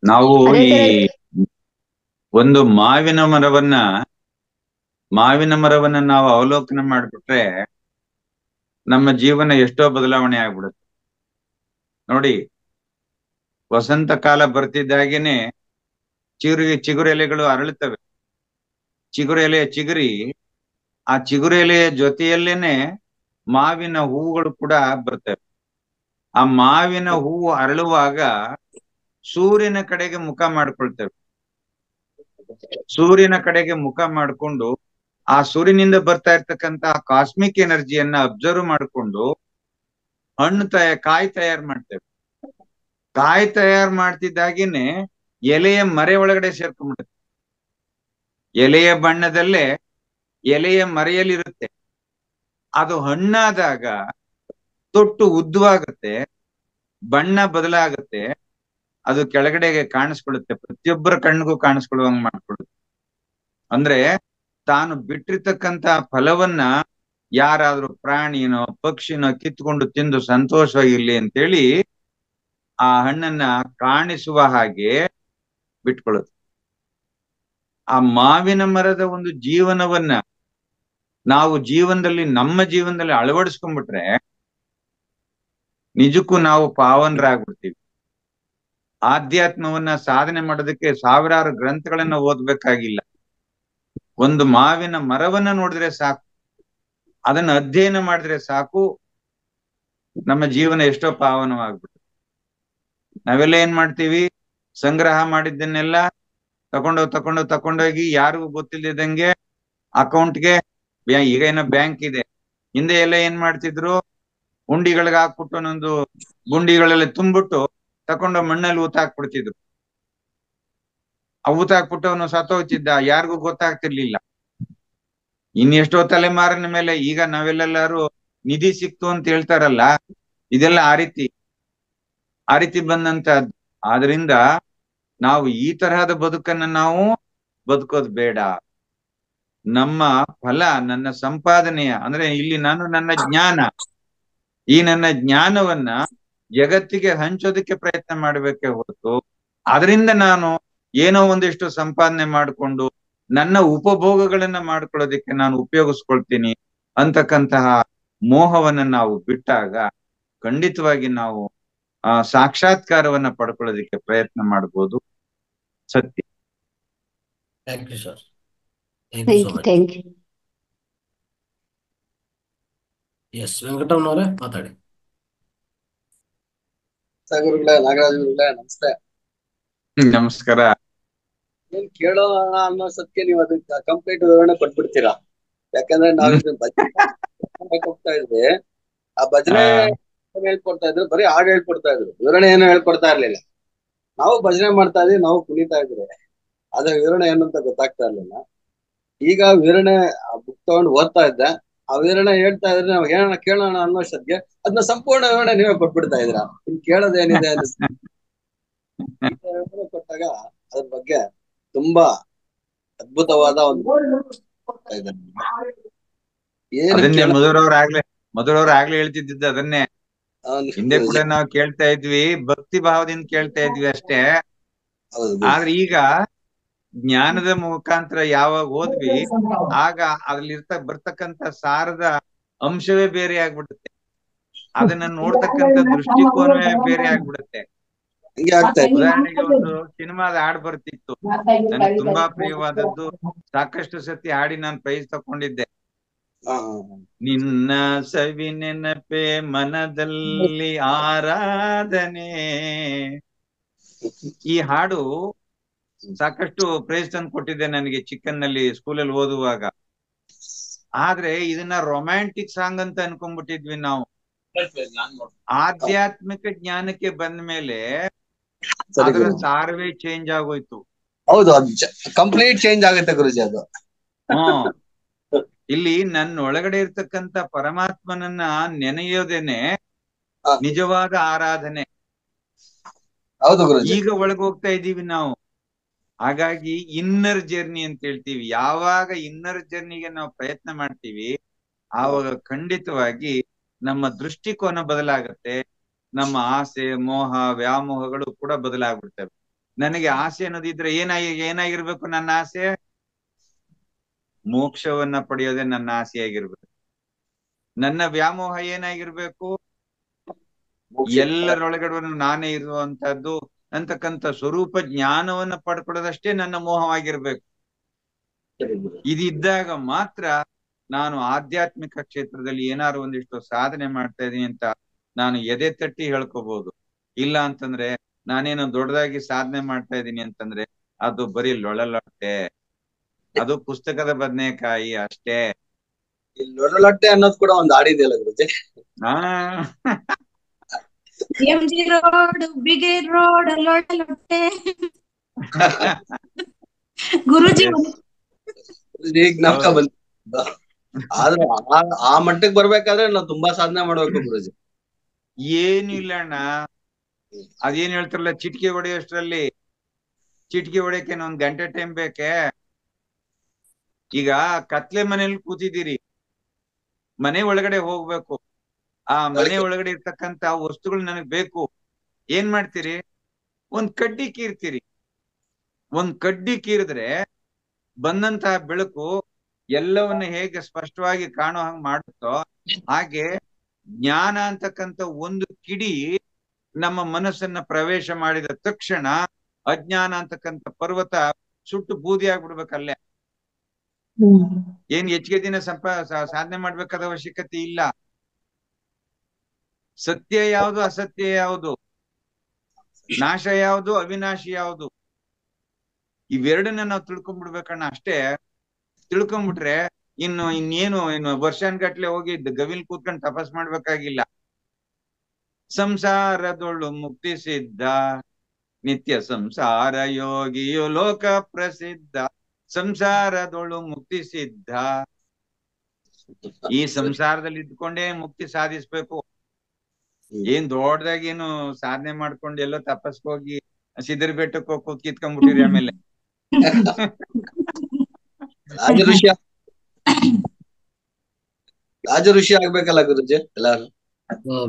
[SPEAKER 1] ನಾವು ಈ ಒಂದು ಮಾವಿನ ಮರವನ್ನ ನಾವು ಅವಲೋಕನ ಮಾಡಿಬಿಟ್ರೆ ನಮ್ಮ ಜೀವನ ಎಷ್ಟೋ ಬದಲಾವಣೆ ಆಗ್ಬಿಡುತ್ತೆ ನೋಡಿ. ವಸಂತ ಕಾಲ ಬರ್ತಿದ್ದಾಗೇನೆ ಚಿಗುರೆಲೆಗಳು ಅರಳುತ್ತವೆ. ಚಿಗುರು ಎಲೆ ಚಿಗುರಿ, ಆ ಚಿಗುರು ಎಲೆಯ ಜೊತೆಯಲ್ಲೇನೆ ಮಾವಿನ ಹೂವುಗಳು ಕೂಡ ಬರ್ತವೆ. ಆ ಮಾವಿನ ಹೂವು ಅರಳುವಾಗ ಸೂರ್ಯನ ಕಡೆಗೆ ಮುಖ ಮಾಡ್ಕೊಳ್ತೇವೆ. ಸೂರ್ಯನ ಕಡೆಗೆ ಮುಖ ಮಾಡಿಕೊಂಡು ಆ ಸೂರ್ಯನಿಂದ ಬರ್ತಾ ಇರ್ತಕ್ಕಂತ ಕಾಸ್ಮಿಕ್ ಎನರ್ಜಿಯನ್ನ ಅಬ್ಸರ್ವ್ ಮಾಡಿಕೊಂಡು ಕಾಯಿ ತಯಾರು ಮಾಡ್ತೇವೆ. ಕಾಯಿ ತಯಾರು ಮಾಡ್ತಿದ್ದಾಗೇನೆ ಎಲೆಯ ಮರೆ ಒಳಗಡೆ ಸೇರ್ಕೊಂಡ್ಬಿಡುತ್ತೆ. ಎಲೆಯ ಬಣ್ಣದಲ್ಲೇ ಎಲೆಯ ಮರೆಯಲ್ಲಿರುತ್ತೆ. ಅದು ಹಣ್ಣಾದಾಗ ತೊಟ್ಟು ಉದ್ದವಾಗುತ್ತೆ, ಬಣ್ಣ ಬದಲಾಗುತ್ತೆ, ಅದು ಕೆಳಗಡೆಗೆ ಕಾಣಿಸ್ಕೊಳ್ಳುತ್ತೆ, ಪ್ರತಿಯೊಬ್ಬರ ಕಣ್ಣಿಗೂ ಕಾಣಿಸ್ಕೊಳ್ಳುವಂಗ್ ಮಾಡ್ಕೊಳ್ಳುತ್ತೆ. ಅಂದ್ರೆ ತಾನು ಬಿಟ್ಟಿರ್ತಕ್ಕಂತ ಫಲವನ್ನ ಯಾರಾದ್ರೂ ಪ್ರಾಣಿನೋ ಪಕ್ಷಿನೋ ಕಿತ್ಕೊಂಡು ತಿಂದು ಸಂತೋಷವಾಗಿರ್ಲಿ ಅಂತೇಳಿ ಆ ಹಣ್ಣನ್ನ ಕಾಣಿಸುವ ಹಾಗೆ ಬಿಟ್ಕೊಳ್ಳುತ್ತೆ. ಆ ಮಾವಿನ ಮರದ ಒಂದು ಜೀವನವನ್ನ ನಾವು ನಮ್ಮ ಜೀವನದಲ್ಲಿ ಅಳವಡಿಸ್ಕೊಂಡ್ಬಿಟ್ರೆ ನಿಜಕ್ಕೂ ನಾವು ಪಾವನರಾಗ್ಬಿಡ್ತೀವಿ. ಆಧ್ಯಾತ್ಮವನ್ನ ಸಾಧನೆ ಮಾಡೋದಕ್ಕೆ ಸಾವಿರಾರು ಗ್ರಂಥಗಳನ್ನ ಓದ್ಬೇಕಾಗಿಲ್ಲ. ಒಂದು ಮಾವಿನ ಮರವನ್ನ ನೋಡಿದ್ರೆ ಸಾಕು, ಅದನ್ನ ಅಧ್ಯಯನ ಮಾಡಿದ್ರೆ ಸಾಕು, ನಮ್ಮ ಜೀವನ ಎಷ್ಟೋ ಪಾವನವಾಗ್ಬಿಡುತ್ತೆ. ನಾವೆಲ್ಲ ಏನ್ ಮಾಡ್ತೀವಿ, ಸಂಗ್ರಹ ಮಾಡಿದ್ದನ್ನೆಲ್ಲ ತಕೊಂಡೋಗಿ ಯಾರಿಗೂ ಗೊತ್ತಿಲ್ಲದಂಗೆ ಅಕೌಂಟ್ಗೆ, ಈಗ ಏನೋ ಬ್ಯಾಂಕ್ ಇದೆ, ಹಿಂದೆ ಎಲ್ಲ ಏನ್ ಮಾಡ್ತಿದ್ರು, ಉಂಡಿಗಳಿಗೆ ಹಾಕ್ಬಿಟ್ಟು ಒಂದೊಂದು ಗುಂಡಿಗಳೆಲ್ಲ ತುಂಬಿಟ್ಟು ತಕೊಂಡು ಮಣ್ಣಲ್ಲಿ ಊತಾಕ್ಬಿಡ್ತಿದ್ರು. ಆ ಊತಾಕ್ಬಿಟ್ಟು ಅವನು ಸತ್ತೋಗ್ತಿದ್ದ, ಯಾರಿಗೂ ಗೊತ್ತಾಗ್ತಿರ್ಲಿಲ್ಲ. ಇನ್ನೆಷ್ಟೋ ತಲೆಮಾರಿನ ಮೇಲೆ ಈಗ ನಾವೆಲ್ಲೆಲ್ಲಾರು ನಿಧಿ ಸಿಕ್ತು ಅಂತ ಹೇಳ್ತಾರಲ್ಲ, ಇದೆಲ್ಲ ಆ ರೀತಿ ಬಂದಂತಹದ್ದು. ಆದ್ರಿಂದ ನಾವು ಈ ತರಹದ ಬದುಕನ್ನ ನಾವು ಬದುಕೋದು ಬೇಡ. ನಮ್ಮ ಫಲ, ನನ್ನ ಸಂಪಾದನೆಯ ಅಂದ್ರೆ ಇಲ್ಲಿ ನನ್ನ ಜ್ಞಾನವನ್ನ ಜಗತ್ತಿಗೆ ಹಂಚೋದಕ್ಕೆ ಪ್ರಯತ್ನ ಮಾಡ್ಬೇಕೇ ಹೊರತು ಅದರಿಂದ ನಾನು ಏನೋ ಒಂದಿಷ್ಟು ಸಂಪಾದನೆ ಮಾಡಿಕೊಂಡು ನನ್ನ ಉಪಭೋಗಗಳನ್ನ ಮಾಡ್ಕೊಳ್ಳೋದಕ್ಕೆ ನಾನು ಉಪಯೋಗಿಸ್ಕೊಳ್ತೀನಿ ಅಂತಕ್ಕಂತಹ ಮೋಹವನ್ನ ನಾವು ಬಿಟ್ಟಾಗ ಖಂಡಿತವಾಗಿ ನಾವು ಸಾಕ್ಷಾತ್ಕಾರವನ್ನ ಪಡ್ಕೊಳ್ಳೋದಕ್ಕೆ ಪ್ರಯತ್ನ ಮಾಡ್ಬೋದು. ಸತ್ಯ.
[SPEAKER 2] Thank you sir. Thank you so much.
[SPEAKER 3] Thank you.
[SPEAKER 2] Yes, ವೆಂಕಟಮ್ಮನವರೇ ಮಾತಾಡಿ.
[SPEAKER 6] ಗುರುಗಳೇ, ನಾಗರಾಜ್ ಗುರುಗಳೇ, ನಮಸ್ತೆ.
[SPEAKER 1] ನಮಸ್ಕಾರ.
[SPEAKER 6] ಏನ್ ಕೇಳೋಣ ಅನ್ನೋ ಸತ್ಯ ನೀವು ಅದಕ್ಕೆ ಕಂಪ್ಲೀಟ್ ವಿವರಣೆ ಕೊಟ್ಬಿಡ್ತೀರಾ. ಯಾಕಂದ್ರೆ ನಾವ್ ಇದನ್ನ ಹೋಗ್ತಾ ಇದ್ವಿ, ಆ ಭಜನೆ ಹೇಳ್ಕೊಡ್ತಾ ಇದ್ರು, ಬರೀ ಹಾಡು ಹೇಳ್ಕೊಡ್ತಾ ಇದ್ರು, ವಿವರಣೆ ಏನು ಹೇಳ್ಕೊಡ್ತಾ ಇರ್ಲಿಲ್ಲ. ನಾವು ಭಜನೆ ಮಾಡ್ತಾ ಇದ್ವಿ, ನಾವು ಕುಣಿತಾ ಇದ್ವಿ, ಅದ್ರ ವಿವರಣೆ ಏನು ಅಂತ ಗೊತ್ತಾಗ್ತಾ ಇರ್ಲಿಲ್ಲ. ಈಗ ವಿವರಣೆ ಬುಕ್ ತಗೊಂಡು ಓದ್ತಾ ಇದ್ದೆ, ಆ ವಿವರಣೆ ಹೇಳ್ತಾ ಇದ್ರೆ ನಾವು ಏನೋ ಕೇಳೋಣ ಅನ್ನೋ ಸದ್ಯ ಅದನ್ನ ಸಂಪೂರ್ಣ ವಿವರಣೆ ನೀವೇ ಕೊಟ್ಬಿಡ್ತಾ ಇದ್ರ. ಇನ್ ಕೇಳೋದೇನಿದೆ ವಿವರಣೆ ಕೊಟ್ಟಾಗ ಅದ್ರ ಬಗ್ಗೆ ತುಂಬಾ ಅದ್ಭುತವಾದ ಒಂದು
[SPEAKER 1] ಅದನ್ನೇ ಮಧುರವ್ರು ಆಗ್ಲೇ ಹೇಳ್ತಿದ್ದ ಅದನ್ನೇ ಹಿಂದೆ ಕೂಡ ನಾವು ಕೇಳ್ತಾ ಇದ್ವಿ, ಭಕ್ತಿ ಭಾವದಿಂದ ಕೇಳ್ತಾ ಇದ್ವಿ ಅಷ್ಟೇ. ಆದ್ರೆ ಈಗ ಜ್ಞಾನದ ಮುಖಾಂತರ ಯಾವಾಗ ಹೋದ್ವಿ ಆಗ ಅದ್ರಲ್ಲಿ ಬರ್ತಕ್ಕಂತ ಸಾರದ ಅಂಶವೇ ಬೇರೆ ಆಗ್ಬಿಡುತ್ತೆ, ಅದನ್ನ ನೋಡ್ತಕ್ಕಂಥ ದೃಷ್ಟಿಕೋನವೇ ಬೇರೆ ಆಗ್ಬಿಡುತ್ತೆ. ಉದಾಹರಣೆಗೆ ಒಂದು ಸಿನಿಮಾದ ಹಾಡು ಬರ್ತಿತ್ತು, ನನಗೆ ತುಂಬಾ ಪ್ರಿಯವಾದದ್ದು, ಸಾಕಷ್ಟು ಸತಿ ಹಾಡಿ ನಾನು ಪ್ರೈಸ್ ತಕೊಂಡಿದ್ದೆ. ನಿನ್ನ ಸವಿ ನೆನಪೆ ಮನದಲ್ಲಿ ಆರಾಧನೆ. ಈ ಹಾಡು ಸಾಕಷ್ಟು ಪ್ರೈಸ್ ತಂದು ಕೊಟ್ಟಿದ್ದೆ ನನಗೆ ಚಿಕ್ಕನ್ನಲ್ಲಿ, ಸ್ಕೂಲಲ್ಲಿ ಓದುವಾಗ. ಆದ್ರೆ ಇದನ್ನ ರೊಮ್ಯಾಂಟಿಕ್ ಸಾಂಗ್ ಅಂತ ಅನ್ಕೊಂಡ್ಬಿಟ್ಟಿದ್ವಿ ನಾವು. ಆಧ್ಯಾತ್ಮಿಕ ಜ್ಞಾನಕ್ಕೆ ಬಂದ ಮೇಲೆ ಅದರ ಸಾರವೇ ಚೇಂಜ್ ಆಗೋಯ್ತು.
[SPEAKER 6] ಹೌದು, ಕಂಪ್ಲೀಟ್ ಚೇಂಜ್ ಆಗುತ್ತೆ ಗುರುಜಿ ಅದು.
[SPEAKER 1] ಇಲ್ಲಿ ನನ್ನ ಒಳಗಡೆ ಇರ್ತಕ್ಕಂತ ಪರಮಾತ್ಮನನ್ನ ನೆನೆಯೋದೇನೆ ನಿಜವಾದ ಆರಾಧನೆ.
[SPEAKER 6] ಹೌದು ಗುರುಜಿ.
[SPEAKER 1] ಈಗ ಒಳಗೆ ಹೋಗ್ತಾ ಇದೀವಿ ನಾವು. ಹಾಗಾಗಿ ಇನ್ನರ್ ಜರ್ನಿ ಅಂತ ಹೇಳ್ತೀವಿ. ಯಾವಾಗ ಇನ್ನರ್ ಜರ್ನಿಗೆ ನಾವು ಪ್ರಯತ್ನ ಮಾಡ್ತೀವಿ ಆವಾಗ ಖಂಡಿತವಾಗಿ ನಮ್ಮ ದೃಷ್ಟಿಕೋನ ಬದಲಾಗತ್ತೆ, ನಮ್ಮ ಆಸೆ ಮೋಹ ವ್ಯಾಮೋಹಗಳು ಕೂಡ ಬದಲಾಗ್ಬಿಡ್ತವೆ. ನನಗೆ ಆಸೆ ಅನ್ನೋದಿದ್ರೆ ಏನಾಗಿರ್ಬೇಕು, ನನ್ನ ಆಸೆ ಮೋಕ್ಷವನ್ನ ಪಡೆಯೋದೇ ನನ್ನ ಆಸೆಯಾಗಿರ್ಬೇಕು. ನನ್ನ ವ್ಯಾಮೋಹ ಏನಾಗಿರ್ಬೇಕು, ಎಲ್ಲರೊಳಗಡೆ ನಾನೇ ಇರುವಂತಹದ್ದು ಅಂತಕ್ಕಂಥ ಸ್ವರೂಪ ಜ್ಞಾನವನ್ನ ಪಡ್ಕೊಳ್ಳೋದಷ್ಟೇ ನನ್ನ ಮೋಹವಾಗಿರ್ಬೇಕು.
[SPEAKER 6] ಸರಿ ಗುರುಜಿ.
[SPEAKER 1] ಇದಿದ್ದಾಗ ಮಾತ್ರ ನಾನು ಆಧ್ಯಾತ್ಮಿಕ ಕ್ಷೇತ್ರದಲ್ಲಿ ಏನಾದ್ರು ಒಂದಿಷ್ಟು ಸಾಧನೆ ಮಾಡ್ತಾ ಇದೀನಿ ಅಂತ ನಾನು ಎದೆ ತಟ್ಟಿ ಹೇಳ್ಕೋಬಹುದು. ಇಲ್ಲ ಅಂತಂದ್ರೆ ನಾನೇನೋ ದೊಡ್ಡದಾಗಿ ಸಾಧನೆ ಮಾಡ್ತಾ ಇದ್ದೀನಿ ಅಂತಂದ್ರೆ ಅದು ಬರೀ ಲೊಳಲೊಟ್ಟೆ, ಅದು ಪುಸ್ತಕದ ಬದನೆಕಾಯಿ ಅಷ್ಟೇ.
[SPEAKER 6] ಈ ಲೊಡಲೊಟ್ಟೆ ಅನ್ನೋದು ಕೂಡ ಒಂದು ಹಾಡಿದೆಯಲ್ಲ ಗುರುಜಿ.
[SPEAKER 1] ಆ
[SPEAKER 7] MG ರೋಡ್, ಉಬ್ಬಿಗೆ ರೋಡ್, ಲೊಟ್ಟೆ. ಗುರುಜಿ
[SPEAKER 1] Yes.
[SPEAKER 6] ಈಗ ಜ್ಞಾಪಕ
[SPEAKER 1] ಹೌದು.
[SPEAKER 6] ಬಂತು. ಆದ್ರೆ ಆ ಮಟ್ಟಕ್ಕೆ ಬರ್ಬೇಕಾದ್ರೆ ನಾವು ತುಂಬಾ ಸಾಧನೆ ಮಾಡ್ಬೇಕು ಗುರುಜಿ.
[SPEAKER 1] ಏನಿಲ್ಲ ಅಣ್ಣ, ಅದೇನ್ ಹೇಳ್ತಾರಲ್ಲ, ಚಿಟಿಕೆ ಹೊಡೆಯೋಷ್ಟ್ರಲ್ಲಿ, ಚಿಟಿಕೆ ಹೊಡೆಯಕ್ಕೆ 1 ಗಂಟೆ ಟೈಮ್ ಬೇಕೆ? ಈಗ ಕತ್ಲೆ ಮನೇಲಿ ಕೂತಿದ್ದೀರಿ, ಮನೆ ಒಳಗಡೆ ಹೋಗ್ಬೇಕು, ಆ ಮನೆ ಒಳಗಡೆ ಇರ್ತಕ್ಕಂತ ವಸ್ತುಗಳು ನನಗ್ ಬೇಕು. ಏನ್ ಮಾಡ್ತೀರಿ? ಒಂದ್ ಕಡ್ಡಿ ಕೀರ್ತೀರಿ. ಒಂದ್ ಕಡ್ಡಿ ಕೀರಿದ್ರೆ ಬಂದಂತಹ ಬೆಳಕು ಎಲ್ಲವನ್ನ ಹೇಗೆ ಸ್ಪಷ್ಟವಾಗಿ ಕಾಣೋ ಹಂಗ್ ಮಾಡುತ್ತೋ ಹಾಗೆ ಜ್ಞಾನ ಅಂತಕ್ಕಂಥ ಒಂದು ಕಿಡಿ ನಮ್ಮ ಮನಸ್ಸನ್ನ ಪ್ರವೇಶ ಮಾಡಿದ ತಕ್ಷಣ ಅಜ್ಞಾನ ಅಂತಕ್ಕಂಥ ಪರ್ವತ ಸುಟ್ಟು ಬೂದಿ ಆಗ್ಬಿಡ್ಬೇಕಲ್ಲೇ. ಏನ್ ಹೆಚ್ಚಿಗೆ ದಿನ ಸಾಧನೆ ಮಾಡ್ಬೇಕಾದ ಅವಶ್ಯಕತೆ ಇಲ್ಲ. ಸತ್ಯ ಯಾವುದು, ಅಸತ್ಯ ಯಾವುದು, ನಾಶ ಯಾವುದು, ಅವಿನಾಶಿ ಯಾವುದು, ಇವೆರಡನ್ನ ನಾವು ತಿಳ್ಕೊಂಡ್ಬಿಡ್ಬೇಕಣ್ಣ. ಅಷ್ಟೇ ತಿಳ್ಕೊಂಡ್ಬಿಟ್ರೆ ಇನ್ನೇನು ವರ್ಷಾನ್ಗಟ್ಲೆ ಹೋಗಿ ಗವಿಲ್ ಕೂತ್ಕೊಂಡು ತಪಸ್ ಮಾಡ್ಬೇಕಾಗಿಲ್ಲ. ಸಂಸಾರದೊಳು ಮುಕ್ತಿ ಸಿದ್ಧ, ನಿತ್ಯ ಸಂಸಾರ ಯೋಗಿಯು ಲೋಕ ಪ್ರಸಿದ್ಧ. ಸಂಸಾರದೊಳು ಮುಕ್ತಿ ಸಿದ್ಧ. ಈ ಸಂಸಾರದಲ್ಲಿ ಇದ್ಕೊಂಡೇ ಮುಕ್ತಿ ಸಾಧಿಸ್ಬೇಕು. ಏನ್ ದೊಡ್ಡದಾಗೇನು ಸಾಧನೆ ಮಾಡ್ಕೊಂಡು ಎಲ್ಲೋ ತಪಸ್ಗೆ ಹೋಗಿ ಸಿದ್ಧರ ಬೆಟ್ಟಕ್ಕೆ ಹೋಗಿ ಕಿತ್ಕೊಂಡ್ಬಿಟ್ಟಿರಿ ಆಮೇಲೆ.
[SPEAKER 6] ರಾಜ ಋಷಿ ಆಗ್ಬೇಕಲ್ಲ ಗುರುಜಿ ಎಲ್ಲಾರು.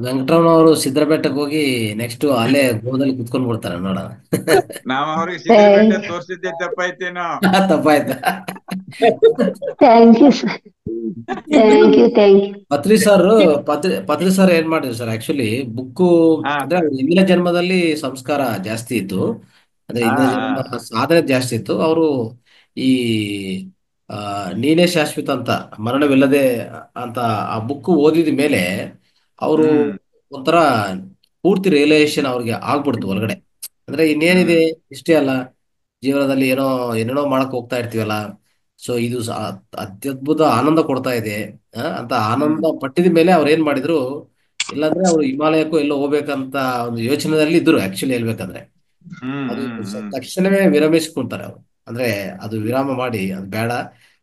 [SPEAKER 2] ವೆಂಕಟರಮಣ ಅವರು ಸಿದ್ಧರ ಬೆಟ್ಟಕ್ಕೆ ಹೋಗಿ ನೆಕ್ಸ್ಟ್ ಅಲ್ಲೇ ಗೋದಲ್ಲಿ ಕುತ್ಕೊಂಡ್ ಬಿಡ್ತಾರೆ ನೋಡ.
[SPEAKER 1] ನಾವ್ ಅವ್ರಿಗೆ ಸಿದ್ಧರ ಬೆಟ್ಟ ತೋರ್ಸಿದ್ದೆ ತಪ್ಪಾಯ್ತೇನೋ.
[SPEAKER 2] ತಪ್ಪಾಯ್ತಾ?
[SPEAKER 3] Thank you sir, thank you, thank you.
[SPEAKER 2] Patri sir ಏನ್ ಮಾಡಿದ್ರು ಸರ್, ಆಕ್ಚುಲಿ ಬುಕ್ಕು ಅಂದ್ರೆ ಅವ್ರ ಹಿಂದಿನ ಜನ್ಮದಲ್ಲಿ ಸಂಸ್ಕಾರ ಜಾಸ್ತಿ ಇತ್ತು, ಅಂದ್ರೆ ಹಿಂದಿನ ಜನ್ಮ ಸಾಧನೆ ಜಾಸ್ತಿ ಇತ್ತು. ಅವರು ಈ ನೀನೇ ಶಾಶ್ವತ ಅಂತ, ಮರಣವಿಲ್ಲದೆ ಅಂತ ಆ ಬುಕ್ ಓದಿದ ಮೇಲೆ ಅವರು ಒಂಥರ ಪೂರ್ತಿ ರಿಯಲೈಸೇಷನ್ ಅವ್ರಿಗೆ ಆಗ್ಬಿಡ್ತು ಒಳಗಡೆ. ಅಂದ್ರೆ ಇನ್ನೇನಿದೆ, ಇಷ್ಟೇ ಅಲ್ಲ ಜೀವನದಲ್ಲಿ, ಏನೇನೋ ಮಾಡಕ್ ಹೋಗ್ತಾ ಇರ್ತೀವಲ್ಲ, ಸೊ ಇದು ಅತ್ಯದ್ಭುತ ಆನಂದ ಕೊಡ್ತಾ ಇದೆ ಅಂತ ಆನಂದ ಪಟ್ಟಿದ ಮೇಲೆ ಅವ್ರು ಏನ್ ಮಾಡಿದ್ರು, ಇಲ್ಲಾಂದ್ರೆ ಅವ್ರು ಹಿಮಾಲಯಕ್ಕೂ ಎಲ್ಲೋ ಹೋಗ್ಬೇಕಂತ ಒಂದು ಯೋಚನೆಯಲ್ಲಿ ಇದ್ರು ಆಕ್ಚುಲಿ ಹೇಳ್ಬೇಕಂದ್ರೆ. ಅದು ತಕ್ಷಣವೇ ವಿರಮಿಸ್ಕೊಂತಾರೆ ಅವ್ರು. ಅಂದ್ರೆ ಅದು ವಿರಾಮ ಮಾಡಿ, ಅದು ಬೇಡ,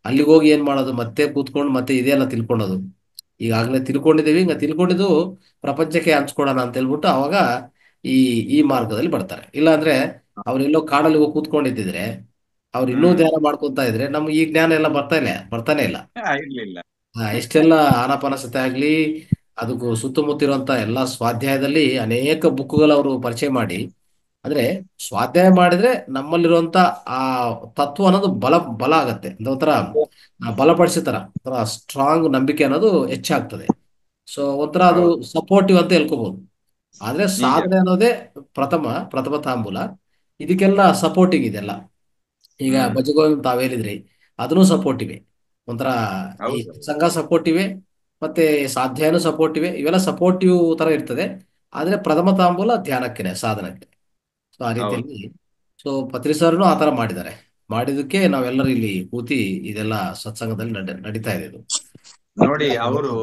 [SPEAKER 2] ಅಲ್ಲಿಗೆ ಹೋಗಿ ಏನ್ ಮಾಡೋದು, ಮತ್ತೆ ಕೂತ್ಕೊಂಡು ಮತ್ತೆ ಇದೆಲ್ಲ ತಿಳ್ಕೊಳ್ಳೋದು, ಈಗಾಗಲೇ ತಿಳ್ಕೊಂಡಿದ್ದೀವಿ, ಹಿಂಗ ತಿಳ್ಕೊಂಡಿದ್ದು ಪ್ರಪಂಚಕ್ಕೆ ಹಂಚ್ಕೊಡೋಣ ಅಂತ ಹೇಳ್ಬಿಟ್ಟು ಅವಾಗ ಈ ಮಾರ್ಗದಲ್ಲಿ ಬರ್ತಾರೆ. ಇಲ್ಲಾಂದ್ರೆ ಅವ್ರೆಲ್ಲೋ ಕಾಡಲ್ಲಿ ಹೋಗಿ ಕೂತ್ಕೊಂಡಿದ್ದಿದ್ರೆ, ಅವ್ರು ಇನ್ನೂ ಧ್ಯಾನ ಮಾಡ್ಕೊಂತ ಇದ್ರೆ ನಮ್ಗೆ ಈ ಜ್ಞಾನ ಎಲ್ಲ ಬರ್ತಾನೆ ಇಲ್ಲ. ಎಷ್ಟೆಲ್ಲ ಆನಾಪಾನಸತಿ ಆಗ್ಲಿ, ಅದಕ್ಕೂ ಸುತ್ತಮುತ್ತಿರುವಂತ ಎಲ್ಲಾ ಸ್ವಾಧ್ಯಾಯದಲ್ಲಿ ಅನೇಕ ಬುಕ್ಗಳು ಅವರು ಪರಿಚಯ ಮಾಡಿ, ಅಂದ್ರೆ ಸ್ವಾಧ್ಯಾಯ ಮಾಡಿದ್ರೆ ನಮ್ಮಲ್ಲಿರುವಂತ ಆ ತತ್ವ ಅನ್ನೋದು ಬಲ ಆಗತ್ತೆ, ಒಂಥರ ಬಲಪಡಿಸಿತರ ಒಂಥರ ಸ್ಟ್ರಾಂಗ್ ನಂಬಿಕೆ ಅನ್ನೋದು ಹೆಚ್ಚಾಗ್ತದೆ. ಸೊ ಒಂಥರ ಅದು ಸಪೋರ್ಟಿವ್ ಅಂತ ಹೇಳ್ಕೋಬಹುದು. ಆದ್ರೆ ಸಾಧನೆ ಅನ್ನೋದೇ ಪ್ರಥಮ ತಾಂಬೂಲ. ಇದಕ್ಕೆಲ್ಲ ಸಪೋರ್ಟಿಂಗ್ ಇದೆಲ್ಲ. ಈಗ ಭಜಗೋವಿಂದ ತಾವ್ ಹೇಳಿದ್ರಿ, ಅದನ್ನು ಸಪೋರ್ಟ್ ಇವೆ. ಒಂಥರ ಈ ಸಂಘ ಸಪೋರ್ಟ್ ಇವೆ, ಮತ್ತೆ ಸಾಧ್ಯನೂ ಸಪೋರ್ಟ್ ಇವೆ. ಇವೆಲ್ಲ ಸಪೋರ್ಟಿವ್ ತರ ಇರ್ತದೆ. ಆದ್ರೆ ಪ್ರಥಮ ತಾಂಬೂಲ ಧ್ಯಾನಕ್ಕೆ, ಸಾಧನಕ್ಕೆ. ಸೊ ಆ ರೀತಿಯಲ್ಲಿ ಪತ್ರಿ ಸರ್ನು ಆತರ ಮಾಡಿದಕ್ಕೆ ನಾವೆಲ್ಲರೂ ಇಲ್ಲಿ ಕೂತಿ ಇದೆಲ್ಲ ಸತ್ಸಂಗದಲ್ಲಿ ನಡೀತಾ ಇದೆ.
[SPEAKER 1] ನೋಡಿ, ಅವರು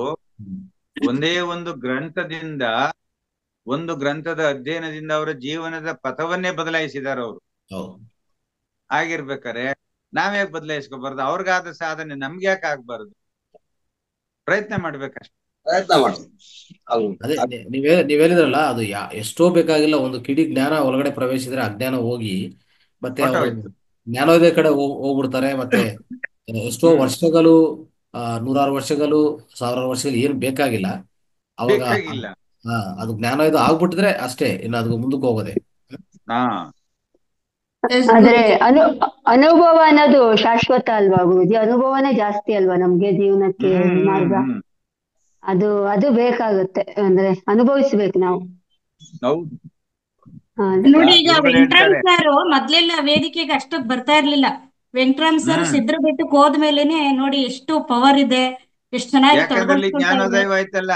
[SPEAKER 1] ಒಂದೇ ಒಂದು ಗ್ರಂಥದ ಅಧ್ಯಯನದಿಂದ ಅವರ ಜೀವನದ ಪಥವನ್ನೇ ಬದಲಾಯಿಸಿದಾರೆ ಅವರು. ಆಗಿರ್ಬೇಕಾರೆ ನಾವ್ಯಾಕೆ ಬದಲಾಯಿಸ್ಕೋಬಾರ್ದು? ಅವ್ರಿಗಾದ ಸಾಧನೆ ನಮ್ಗೆ ಯಾಕೆ ಆಗ್ಬಾರ್ದು? ಪ್ರಯತ್ನ ಮಾಡ್ಬೇಕಷ್ಟೆ.
[SPEAKER 6] ಪ್ರಯತ್ನ ಮಾಡೋದು.
[SPEAKER 2] ಅದೇ ನೀವ್ ಹೇಳಿದ್ರಲ್ಲ, ಅದು ಎಷ್ಟೋ ಬೇಕಾಗಿಲ್ಲ, ಒಂದು ಕಿಡಿ ಜ್ಞಾನ ಒಳಗಡೆ ಪ್ರವೇಶಿಸಿದ್ರೆ ಅಜ್ಞಾನ ಹೋಗಿ ಮತ್ತೆ ಅವರು ಜ್ಞಾನೋದಯ ಕಡೆ ಹೋಗ್ಬಿಡ್ತಾರೆ. ಮತ್ತೆ ಎಷ್ಟೋ ವರ್ಷಗಳು, 100 ವರ್ಷಗಳು, 1000 ವರ್ಷಗಳು ಏನು ಬೇಕಾಗಿಲ್ಲ ಅವಾಗ. ಅದು ಜ್ಞಾನೋದಯ ಆಗ್ಬಿಟ್ಟಿದ್ರೆ ಅಷ್ಟೇ, ಇನ್ನು ಅದು ಮುಂದಕ್ಕೆ ಹೋಗೋದೆ.
[SPEAKER 3] ಆದ್ರೆ ಅನುಭವ ಅನ್ನೋದು ಶಾಶ್ವತ ಅಲ್ವಾ ಗುರುಜಿ? ಅನುಭವನೇ ಜಾಸ್ತಿ ಅಲ್ವಾ ನಮ್ಗೆ ಜೀವನಕ್ಕೆ ಮಾರ್ಗ. ಅದು ಬೇಕಾಗುತ್ತೆ, ಅಂದ್ರೆ ಅನುಭವಿಸ್ಬೇಕು ನಾವು.
[SPEAKER 7] ನೋಡಿ, ಈಗ ವೆಂಕಟರಾಮ್ ಸರ್ ಮೊದ್ಲೆಲ್ಲ ವೇದಿಕೆಗೆ ಅಷ್ಟೊತ್ತು ಬರ್ತಾ ಇರ್ಲಿಲ್ಲ. ವೆಂಕಟರಾಮ್ ಸರ್
[SPEAKER 1] ಹ್ಮ್
[SPEAKER 7] ಸಿದ್ರ ಬೆಟ್ಟಕ್ಕೆ ಹೋದ್ಮೇಲೆನೆ ನೋಡಿ ಎಷ್ಟು ಪವರ್ ಇದೆ, ಎಷ್ಟು ಚೆನ್ನಾಗಿ
[SPEAKER 1] ಯಾಕಂದ್ರೆ ಅಲ್ಲಿ
[SPEAKER 7] ತೊಡಗೊಳ್ಸ್ಕೊಳ್ತಾ ಇದೆ.
[SPEAKER 1] ಜ್ಞಾನೋದಯ ಆಯ್ತಲ್ಲ.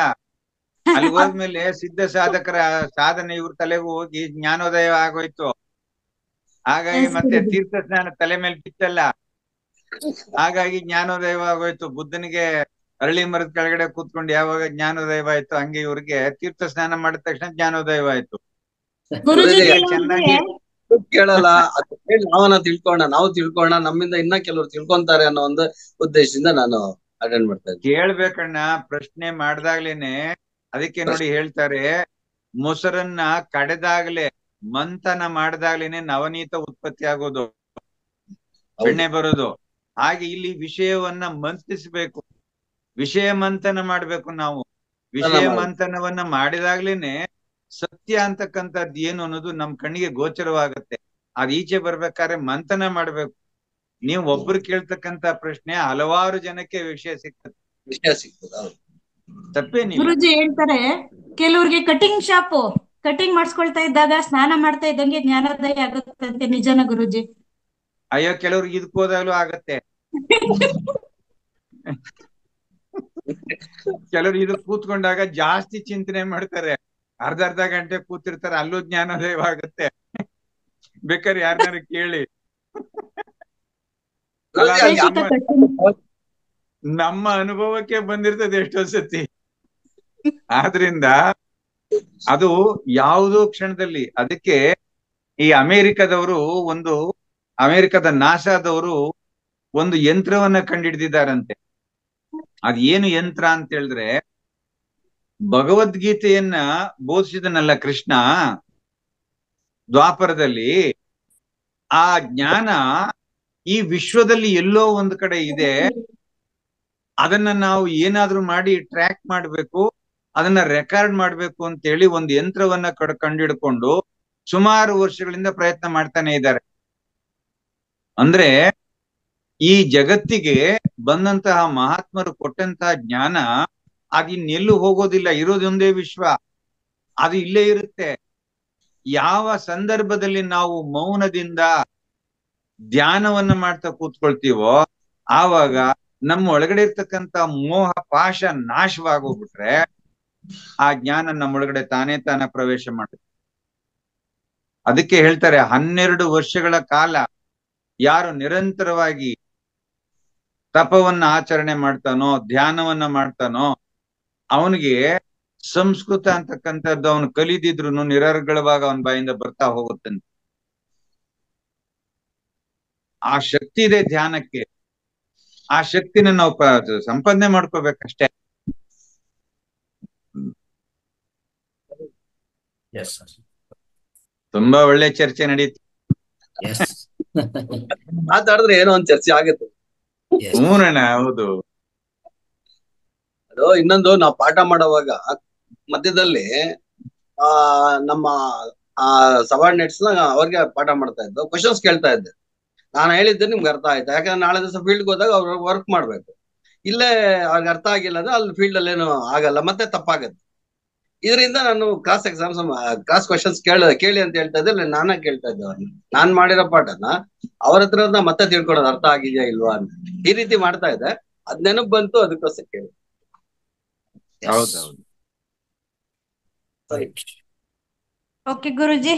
[SPEAKER 1] ಅಲ್ಲಿ ಹೋದ್ಮೇಲೆ ಸಿದ್ಧ ಸಾಧಕರ ಸಾಧನೆ ಇವ್ರ ತಲೆಗೂ ಹೋಗಿ ಜ್ಞಾನೋದಯ ಆಗೋಯ್ತು. ಹಾಗಾಗಿ
[SPEAKER 7] ಎಸ್
[SPEAKER 1] ಮತ್ತೆ
[SPEAKER 7] ಗುರುಜಿ.
[SPEAKER 1] ತೀರ್ಥ ಸ್ನಾನ ತಲೆ ಮೇಲೆ ಬಿತ್ತಲ್ಲ, ಹಾಗಾಗಿ ಜ್ಞಾನೋದಯ ಆಗೋಯ್ತು. ಬುದ್ಧನಿಗೆ ಅರಳಿ ಮರದ ಕೆಳಗಡೆ ಕೂತ್ಕೊಂಡು ಯಾವಾಗ ಜ್ಞಾನೋದಯವಾಯ್ತು, ಹಂಗೆ ಇವ್ರಿಗೆ ತೀರ್ಥ ಸ್ನಾನ ಮಾಡಿದ ತಕ್ಷಣ ಜ್ಞಾನೋದಯವಾಯ್ತು.
[SPEAKER 7] ಗುರುಜಿ
[SPEAKER 6] ಗುರುಜಿ
[SPEAKER 1] ಈಗ
[SPEAKER 7] ಕೆಲವ್ರಿಗೆ
[SPEAKER 1] ಚೆನ್ನಾಗಿ
[SPEAKER 6] ಕೇಳಲ್ಲ ಅದು ಹೇಳಿ ನಾವು ತಿಳ್ಕೊಳ್ಳೋಣ, ನಮ್ಮಿಂದ ಇನ್ನ ಕೆಲವರು ತಿಳ್ಕೊಂತಾರೆ ಅನ್ನೋ ಒಂದು ಉದ್ದೇಶದಿಂದ ನಾನು ಅಟೆಂಡ್ ಮಾಡ್ತಾ ಇದ್ದೀನಿ.
[SPEAKER 1] ಕೇಳ್ಬೇಕಣ್ಣ, ಪ್ರಶ್ನೆ ಮಾಡ್ದಾಗ್ಲೇನೆ. ಅದಕ್ಕೆ ನೋಡಿ ಹೇಳ್ತಾರೆ, ಮೊಸರನ್ನ ಕಡೆದಾಗ್ಲೆ ಮಂಥನ ಮಾಡ್ದಾಗ್ಲೇನೆ ನವನೀತ ಉತ್ಪತ್ತಿ ಆಗೋದು,
[SPEAKER 6] ಹೌದು.
[SPEAKER 1] ಬೆಣ್ಣೆ ಬರೋದು. ಹಾಗೆ ಇಲ್ಲಿ ವಿಷಯವನ್ನ ಮಂಥಿಸ್ಬೇಕು, ವಿಷಯ ಮಂಥನ ಮಾಡ್ಬೇಕು ನಾವು. ವಿಷಯ ಮಂಥನವನ್ನ ಮಾಡಿದಾಗ್ಲೇನೆ ಸತ್ಯ ಅಂತಕ್ಕಂಥದ್ದು ಏನು ಅನ್ನೋದು ನಮ್ ಕಣ್ಣಿಗೆ ಗೋಚರವಾಗತ್ತೆ. ಅದ್ ಈಚೆ ಬರ್ಬೇಕಾದ್ರೆ ಮಂಥನ ಮಾಡ್ಬೇಕು. ನೀವು ಒಬ್ರು ಕೇಳ್ತಕ್ಕಂತ ಪ್ರಶ್ನೆ ಹಲವಾರು ಜನಕ್ಕೆ ವಿಷಯ ಸಿಗ್ತದೆ,
[SPEAKER 6] ವಿಷಯ ಸಿಗ್ತದೆ. ಹೌದು.
[SPEAKER 1] ತಪ್ಪೇನಿಲ್ಲ.
[SPEAKER 7] ಗುರುಜಿ ಹೇಳ್ತಾರೆ, ಕೆಲವ್ರಿಗೆ ಕಟಿಂಗ್ ಶಾಪು, ಕಟಿಂಗ್ ಮಾಡಿಸ್ಕೊಳ್ತಾ ಇದ್ದಾಗ ಸ್ನಾನ ಮಾಡ್ತಾ ಇದ್ದಂಗೆ ಜ್ಞಾನೋದಯ ಆಗುತ್ತಂತೆ, ನಿಜನ ಗುರುಜಿ?
[SPEAKER 1] ಅಯ್ಯೋ, ಕೆಲವ್ರಿಗೆ ಇದಕ್ ಹೋದಾಗ್ಲೂ ಆಗತ್ತೆ. ಕೆಲವ್ರು ಇದಕ್ ಕೂತ್ಕೊಂಡಾಗ ಜಾಸ್ತಿ ಚಿಂತನೆ ಮಾಡ್ತಾರೆ, ಅರ್ಧ ಗಂಟೆ ಕೂತಿರ್ತಾರೆ, ಅಲ್ಲೂ ಜ್ಞಾನೋದಯವಾಗುತ್ತೆ. ಬೇಕಾದ್ರೆ ಯಾರನ್ನಾರು ಕೇಳಿ. ಅಲ್ಲ,
[SPEAKER 6] ಗುರುಜಿ, ಅಲ್ಲಿ
[SPEAKER 7] ಉದ್ದೇಶಿತ ಕಟಿಂಗ್.
[SPEAKER 1] ನಮ್ಮ ಅನುಭವಕ್ಕೆ ಬಂದಿರ್ತದೆ ಎಷ್ಟೋ ಸತಿ. ಆದ್ರಿಂದ ಅದು ಯಾವುದೋ ಕ್ಷಣದಲ್ಲಿ, ಅದಕ್ಕೆ ಈ ಅಮೆರಿಕದ ನಾಸಾದವರು ಒಂದು ಯಂತ್ರವನ್ನ ಕಂಡಿಡ್ದಿದ್ದಾರಂತೆ. ಅದ್ ಏನು ಯಂತ್ರ ಅಂತ ಹೇಳಿದ್ರೆ, ಭಗವದ್ಗೀತೆಯನ್ನ ಬೋಧಿಸಿದನಲ್ಲ ಕೃಷ್ಣ ದ್ವಾಪರದಲ್ಲಿ, ಆ ಜ್ಞಾನ ಈ ವಿಶ್ವದಲ್ಲಿ ಎಲ್ಲೋ ಒಂದು ಕಡೆ ಇದೆ. ಅದನ್ನ ನಾವು ಏನಾದ್ರೂ ಮಾಡಿ ಟ್ರ್ಯಾಕ್ ಮಾಡ್ಬೇಕು, ಅದನ್ನ ರೆಕಾರ್ಡ್ ಮಾಡ್ಬೇಕು ಅಂತೇಳಿ ಒಂದು ಯಂತ್ರವನ್ನ ಕಂಡಿಡ್ಕೊಂಡು ಸುಮಾರು ವರ್ಷಗಳಿಂದ ಪ್ರಯತ್ನ ಮಾಡ್ತಾನೆ ಇದ್ದಾರೆ. ಅಂದ್ರೆ ಈ ಜಗತ್ತಿಗೆ ಬಂದಂತಹ ಮಹಾತ್ಮರು ಕೊಟ್ಟಂತಹ ಜ್ಞಾನ ಅದಿನ್ನೆಲ್ಲೂ ಹೋಗೋದಿಲ್ಲ, ಇರೋದೊಂದೇ ವಿಶ್ವ, ಅದು ಇಲ್ಲೇ ಇರುತ್ತೆ. ಯಾವ ಸಂದರ್ಭದಲ್ಲಿ ನಾವು ಮೌನದಿಂದ ಧ್ಯಾನವನ್ನ ಮಾಡ್ತಾ ಕೂತ್ಕೊಳ್ತೀವೋ ಆವಾಗ ನಮ್ಮ ಒಳಗಡೆ ಇರ್ತಕ್ಕಂತ ಮೋಹ ಪಾಶ ನಾಶವಾಗೋಗ್ಬಿಟ್ರೆ ಆ ಜ್ಞಾನ ನಮ್ಮೊಳಗಡೆ ತಾನೇ ಪ್ರವೇಶ ಮಾಡುತ್ತೆ. ಅದಕ್ಕೆ ಹೇಳ್ತಾರೆ, 12 ವರ್ಷಗಳ ಕಾಲ ಯಾರು ನಿರಂತರವಾಗಿ ತಪವನ್ನ ಆಚರಣೆ ಮಾಡ್ತಾನೋ, ಧ್ಯಾನವನ್ನ ಮಾಡ್ತಾನೋ, ಅವನಿಗೆ ಸಂಸ್ಕೃತ ಅಂತಕ್ಕಂಥದ್ದು ಅವನು ಕಲಿದಿದ್ರು ನಿರರ್ಗಳವಾಗ ಅವನ ಬಾಯಿಂದ ಬರ್ತಾ ಹೋಗುತ್ತಂತೆ. ಆ ಶಕ್ತಿ ಇದೆ ಧ್ಯಾನಕ್ಕೆ. ಆ ಶಕ್ತಿನ ನಾವು ಸಂಪಾದನೆ ಮಾಡ್ಕೋಬೇಕಷ್ಟೇ. ತುಂಬಾ ಒಳ್ಳೆ ಚರ್ಚೆ ನಡೀತು.
[SPEAKER 6] ಮಾತಾಡಿದ್ರೆ ಏನೋ ಒಂದ್ ಚರ್ಚೆ ಆಗುತ್ತೆ.
[SPEAKER 1] ಹೂನಣ್ಣ, ಹೌದು.
[SPEAKER 6] ಅದು ಇನ್ನೊಂದು, ನಾವು ಪಾಠ ಮಾಡುವಾಗ ಮಧ್ಯದಲ್ಲಿ ನಮ್ಮ ಸಬಾರ್ಡಿನೇಟ್ಸ್ ಅವ್ರಿಗೆ ಪಾಠ ಮಾಡ್ತಾ ಇದ್ದು, ಕ್ವಶನ್ಸ್ ಕೇಳ್ತಾ ಇದ್ದೆ. ನಾನು ಹೇಳಿದ್ದೆ ನಿಮ್ಗೆ ಅರ್ಥ ಆಯ್ತಾ? ಯಾಕಂದ್ರೆ ನಾಳೆ ದಿವಸ ಫೀಲ್ಡ್ಗೆ ಹೋದಾಗ ಅವ್ರು ವರ್ಕ್ ಮಾಡ್ಬೇಕು. ಇಲ್ಲೇ ಅವ್ರಿಗೆ ಅರ್ಥ ಆಗಿಲ್ಲ ಅಂದ್ರೆ ಅಲ್ಲಿ ಫೀಲ್ಡ್ ಅಲ್ಲಿ ಏನು ಆಗಲ್ಲ, ಮತ್ತೆ ತಪ್ಪಾಗತ್ತೆ. ಇದರಿಂದ ನಾನು ಕ್ಲಾಸ್ ಕ್ವಶನ್ಸ್ ಕೇಳಿ ಅಂತ ಹೇಳ್ತಾ ಇದ್ದೆ. ನಾನೇ ಕೇಳ್ತಾ ಇದ್ದೆ ಅವ್ರನ್ನ, ನಾನ್ ಮಾಡಿರೋ ಪಾಠನ ಅವ್ರ ಹತ್ರ ಮತ್ತೆ ತಿಳ್ಕೊಳೋದು ಅರ್ಥ ಆಗಿದ್ಯಾ ಇಲ್ವಾ ಅಂತ. ಈ ರೀತಿ ಮಾಡ್ತಾ ಇದ್ದೆ, ಅದ್ ನೆನಪು ಬಂತು, ಅದಕ್ಕೋಸ್ಕರ ಕೇಳಿ.
[SPEAKER 1] ಹೌದೌದು.
[SPEAKER 7] ಓಕೆ ಗುರುಜಿ,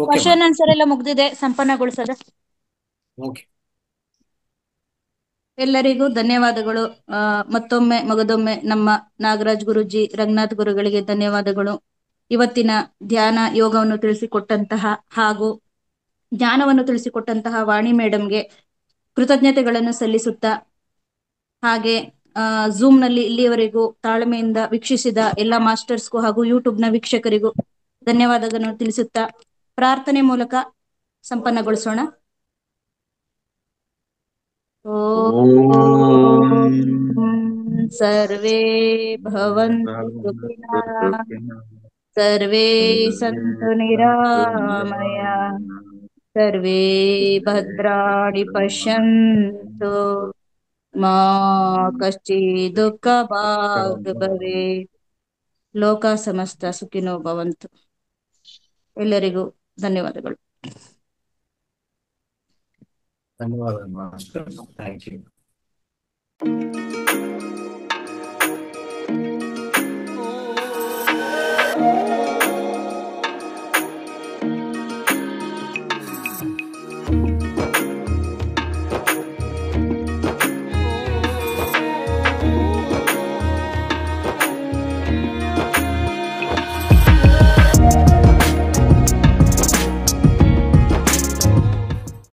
[SPEAKER 7] ಕ್ವಶನ್ ಆನ್ಸರ್ ಎಲ್ಲ ಮುಗ್ದಿದೆ, ಸಂಪನ್ನಗೊಳಿಸೋದ. ಎಲ್ಲರಿಗೂ ಧನ್ಯವಾದಗಳು. ಮತ್ತೊಮ್ಮೆ ಮಗದೊಮ್ಮೆ ನಮ್ಮ ನಾಗರಾಜ್ ಗುರುಜಿ, ರಂಗನಾಥ್ ಗುರುಗಳಿಗೆ ಧನ್ಯವಾದಗಳು. ಇವತ್ತಿನ ಧ್ಯಾನ ಯೋಗವನ್ನು ತಿಳಿಸಿಕೊಟ್ಟಂತಹ ಹಾಗೂ ಜ್ಞಾನವನ್ನು ತಿಳಿಸಿಕೊಟ್ಟಂತಹ ವಾಣಿ ಮೇಡಮ್ಗೆ ಕೃತಜ್ಞತೆಗಳನ್ನು ಸಲ್ಲಿಸುತ್ತಾ, ಹಾಗೆ ಝೂಮ್ ನಲ್ಲಿ ಇಲ್ಲಿಯವರೆಗೂ ತಾಳ್ಮೆಯಿಂದ ವೀಕ್ಷಿಸಿದ ಎಲ್ಲ ಮಾಸ್ಟರ್ಸ್ಗೂ ಹಾಗೂ ಯೂಟ್ಯೂಬ್ ನ ವೀಕ್ಷಕರಿಗೂ ಧನ್ಯವಾದಗಳನ್ನು ತಿಳಿಸುತ್ತಾ ಪ್ರಾರ್ಥನೆ ಮೂಲಕ ಸಂಪನ್ನಗೊಳಿಸೋಣ. ಓಂ ಸರ್ವೇ ಭವಂತು ಸುಖಿನಃ, ಸರ್ವೇ ಸಂತು ನಿರಾಮಯ, ಸರ್ವೇ ಭದ್ರಾಣಿ ಪಶ್ಯಂತು, ಮಾ ಕಶ್ಚಿತ್ ದುಃಖ ಭಾಗ್ ಭವೇತ್. ಲೋಕ ಸಮಸ್ತ ಸುಖಿನೋ ಭವಂತು. ಎಲ್ಲರಿಗೂ ಧನ್ಯವಾದಗಳು.
[SPEAKER 2] ಧನ್ಯವಾದ ಮಾಸ್ಟರ್. Thank you.